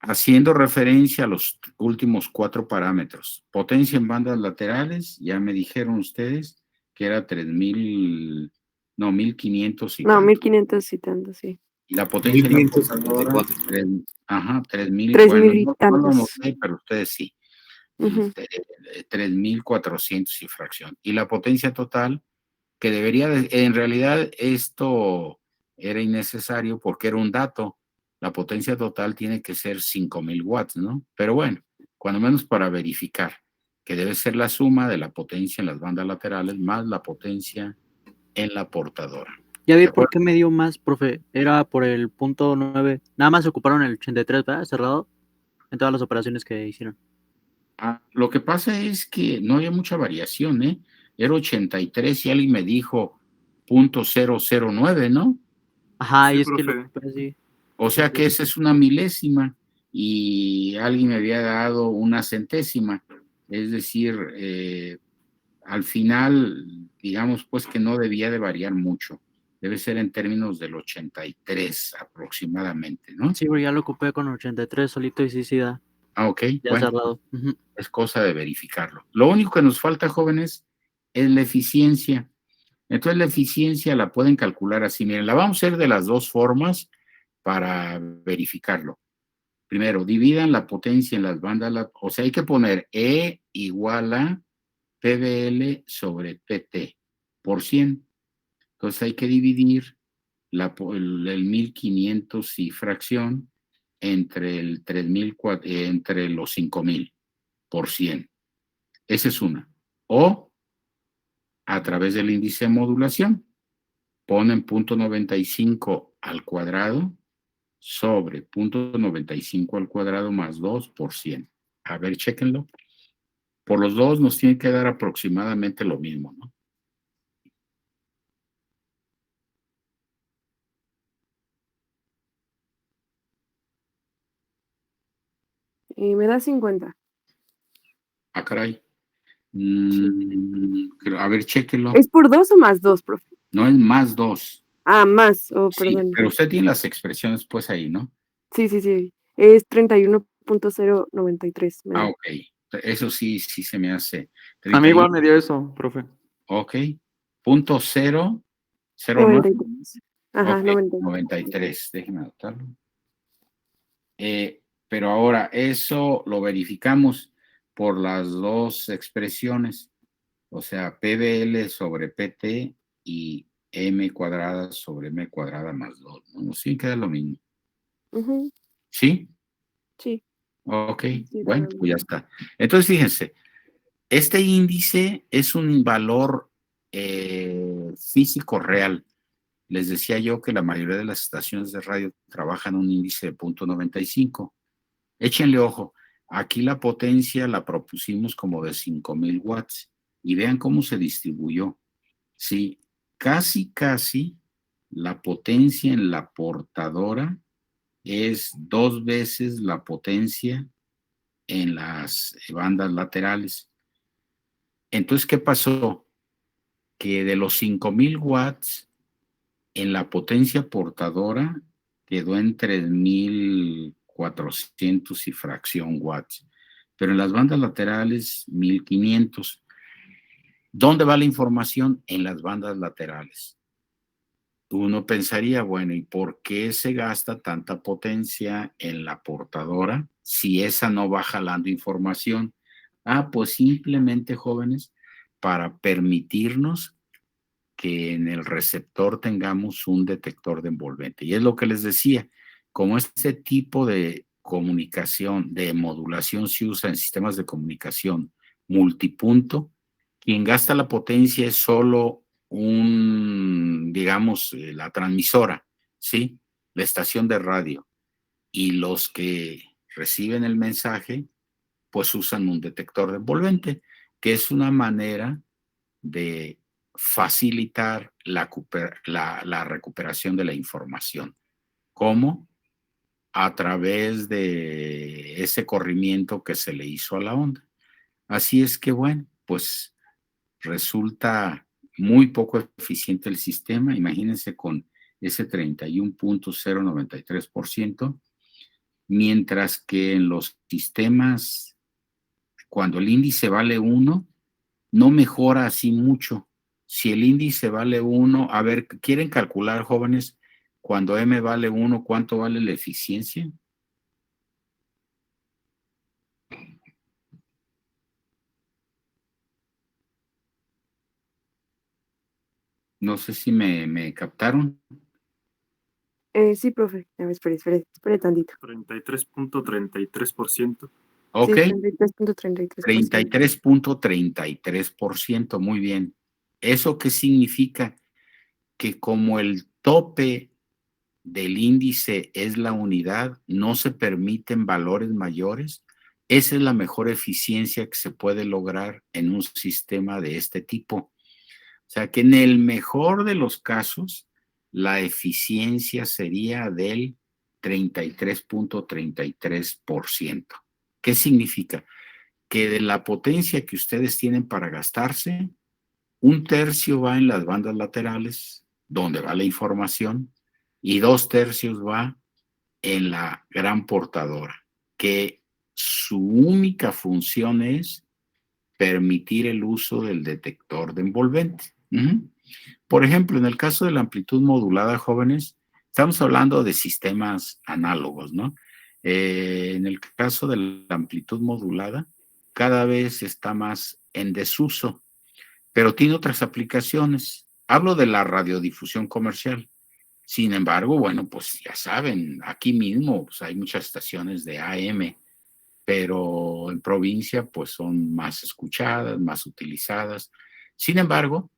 Haciendo referencia a los últimos 4 parámetros. Potencia en bandas laterales, ya me dijeron ustedes que era 3.000, no, 1.500 y No, tanto. 1500 y tanto, sí. Y la potencia en la 1554. portadora, ajá, 3.000, 3000 bueno, y no lo tantos. noté, pero ustedes sí. Ujú. 3.400 y fracción. Y la potencia total, que en realidad esto era innecesario porque era un dato. La potencia total tiene que ser 5.000 watts, ¿no? Pero bueno, cuando menos para verificar, que debe ser la suma de la potencia en las bandas laterales más la potencia en la portadora. Ya vi ¿De por acuerdo? qué me dio más, profe. Era por el punto 9. Nada más se ocuparon el 83, ¿verdad? Cerrado en todas las operaciones que hicieron. Lo que pasa es que no había mucha variación, ¿eh? Era 83 y alguien me dijo .009, ¿no? Ajá, Sí, y es que lo profe. ocupé así. O sea que esa es una milésima y alguien me había dado una centésima. Es decir, al final, digamos pues que no debía de variar mucho. Debe ser en términos del 83 aproximadamente, ¿no? Sí, porque ya lo ocupé con 83 solito y sí da. Ok, Ya bueno. cerrado. Ujú. Es cosa de verificarlo. Lo único que nos falta, jóvenes, es la eficiencia. Entonces la eficiencia la pueden calcular así. Miren, la vamos a hacer de las dos formas para verificarlo. Primero, dividan la potencia en las bandas, o sea, hay que poner E igual a PBL sobre PT por 100. Entonces hay que dividir el 1.500 y fracción entre el 3.000, entre los 5.000 por 100. Esa es una. O a través del índice de modulación, ponen 0.95 al cuadrado sobre 0.95 al cuadrado más 2 por 100. A ver, chéquenlo. Por los dos nos tiene que dar aproximadamente lo mismo, ¿no? Y me da 50. Ah, caray. A ver, chéquenlo. ¿Es por 2 o más 2, profe? No es más 2. Ah, más. Oh, Sí, perdón. pero usted tiene las expresiones pues ahí, ¿no? Sí. Es 31.093. me da. Ok. Eso sí se me hace. A mí 31. igual me dio eso, profe. Ok. Punto 0. 93. Ajá, Ok, 93. 93. Déjenme anotarlo. Pero ahora, eso lo verificamos por las dos expresiones. O sea, PBL sobre PT y M cuadrada sobre M cuadrada más 2. ¿No? Sí, queda lo mismo. Ujú, ¿Sí? sí. Ok, Sí, bueno, claro. pues ya está. Entonces, fíjense, este índice es un valor físico real. Les decía yo que la mayoría de las estaciones de radio trabajan un índice de 0.95. Échenle ojo, aquí la potencia la propusimos como de 5.000 watts y vean cómo se distribuyó. Sí, casi la potencia en la portadora es 2 veces la potencia en las bandas laterales. Entonces, ¿qué pasó? Que de los 5.000 watts en la potencia portadora quedó en 3,400 y fracción watts, pero en las bandas laterales 1,500. ¿Dónde va la información? En las bandas laterales. Uno pensaría, bueno, ¿y por qué se gasta tanta potencia en la portadora si esa no va jalando información? Pues simplemente, jóvenes, para permitirnos que en el receptor tengamos un detector de envolvente. Y es lo que les decía, como este tipo de comunicación, de modulación se usa en sistemas de comunicación multipunto, quien gasta la potencia es solo digamos, la transmisora, ¿sí? La estación de radio. Y los que reciben el mensaje, pues usan un detector de envolvente, que es una manera de facilitar la recuperación de la información. ¿Cómo? A través de ese corrimiento que se le hizo a la onda. Así es que, bueno, pues resulta muy poco eficiente el sistema. Imagínense con ese 31,093%, mientras que en los sistemas, cuando el índice vale 1, no mejora así mucho. Si el índice vale 1, a ver, ¿quieren calcular, jóvenes, cuando M vale 1, cuánto vale la eficiencia? No sé si me captaron. Sí, profe. A ver, espere tantito. 33,33%. Ok. Sí, 33,33%. 33,33%, muy bien. ¿Eso qué significa? Que como el tope del índice es la unidad, no se permiten valores mayores. Esa es la mejor eficiencia que se puede lograr en un sistema de este tipo. O sea que en el mejor de los casos, la eficiencia sería del 33,33%. ¿Qué significa? Que de la potencia que ustedes tienen para gastarse, 1/3 va en las bandas laterales, donde va la información, y 2/3 va en la gran portadora, que su única función es permitir el uso del detector de envolvente. Por ejemplo, en el caso de la amplitud modulada, jóvenes, estamos hablando de sistemas análogos, ¿no? En el caso de la amplitud modulada, cada vez está más en desuso, pero tiene otras aplicaciones. Hablo de la radiodifusión comercial. Sin embargo, bueno, pues ya saben, aquí mismo pues, hay muchas estaciones de AM, pero en provincia pues son más escuchadas, más utilizadas. Sin embargo,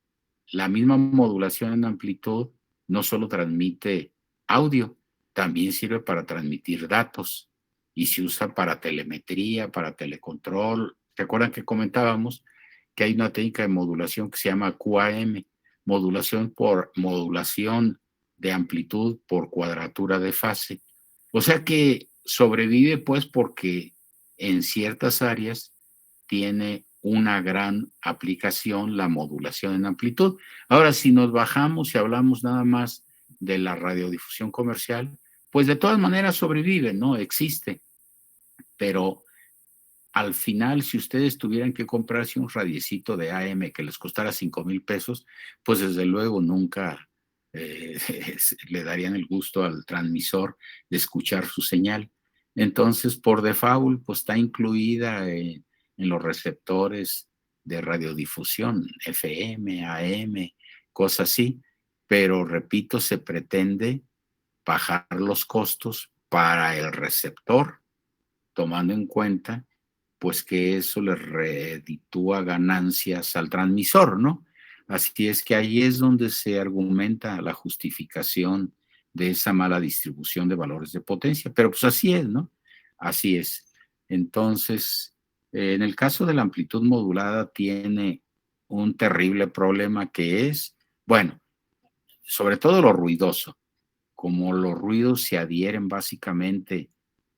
la misma modulación en amplitud no solo transmite audio, también sirve para transmitir datos y se usa para telemetría, para telecontrol. ¿Se acuerdan que comentábamos que hay una técnica de modulación que se llama QAM, modulación de amplitud por cuadratura de fase? O sea que sobrevive pues porque en ciertas áreas tiene una gran aplicación la modulación en amplitud. Ahora, si nos bajamos y hablamos nada más de la radiodifusión comercial, pues de todas maneras sobrevive, ¿no? Existe. Pero al final, si ustedes tuvieran que comprarse un radiecito de AM que les costara 5,000 pesos, pues desde luego nunca le darían el gusto al transmisor de escuchar su señal. Entonces, por default, pues está incluida en los receptores de radiodifusión, FM, AM, cosas así. Pero, repito, se pretende bajar los costos para el receptor, tomando en cuenta pues que eso le reditúa ganancias al transmisor, ¿no? Así es que ahí es donde se argumenta la justificación de esa mala distribución de valores de potencia, pero pues así es, ¿no? Así es. Entonces, en el caso de la amplitud modulada tiene un terrible problema que es, bueno, sobre todo lo ruidoso. Como los ruidos se adhieren básicamente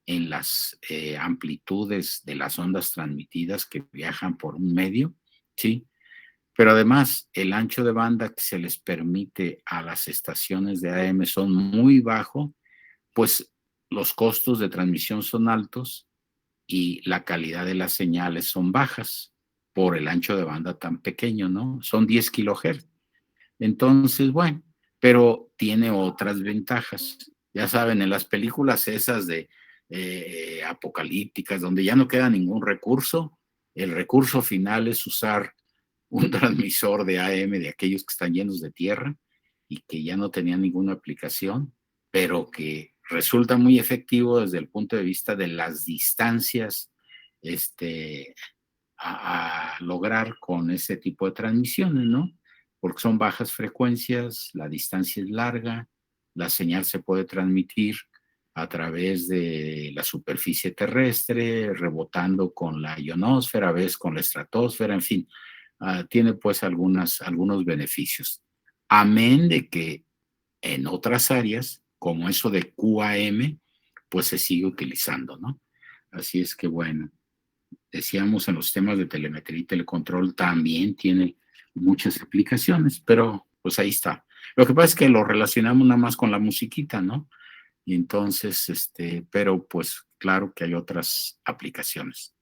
en las amplitudes de las ondas transmitidas que viajan por un medio, ¿sí? Pero además, el ancho de banda que se les permite a las estaciones de AM son muy bajo, pues los costos de transmisión son altos y la calidad de las señales son bajas por el ancho de banda tan pequeño, ¿no? Son 10 kilohertz. Entonces, bueno, pero tiene otras ventajas. Ya saben, en las películas esas de apocalípticas, donde ya no queda ningún recurso, el recurso final es usar un transmisor de AM de aquellos que están llenos de tierra y que ya no tenían ninguna aplicación, pero que resulta muy efectivo desde el punto de vista de las distancias a lograr con ese tipo de transmisiones, ¿no? Porque son bajas frecuencias, la distancia es larga, la señal se puede transmitir a través de la superficie terrestre, rebotando con la ionosfera, a veces con la estratosfera, en fin, tiene pues algunos beneficios. Amén de que en otras áreas, como eso de QAM, pues se sigue utilizando, ¿no? Así es que bueno, decíamos en los temas de telemetría y telecontrol también tiene muchas aplicaciones, pero pues ahí está. Lo que pasa es que lo relacionamos nada más con la musiquita, ¿no? Y entonces, pero pues claro que hay otras aplicaciones.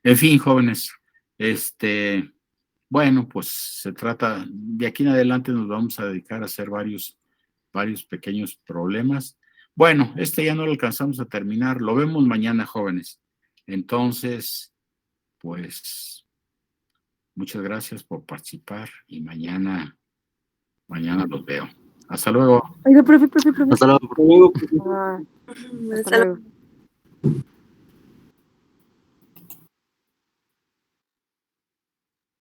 En fin, jóvenes, bueno, pues se trata, de aquí en adelante nos vamos a dedicar a hacer varios pequeños problemas. Bueno, ya no lo alcanzamos a terminar, lo vemos mañana, jóvenes. Entonces, pues, muchas gracias por participar y mañana los veo. Hasta luego. Oiga, profe. Hasta luego. Hasta luego.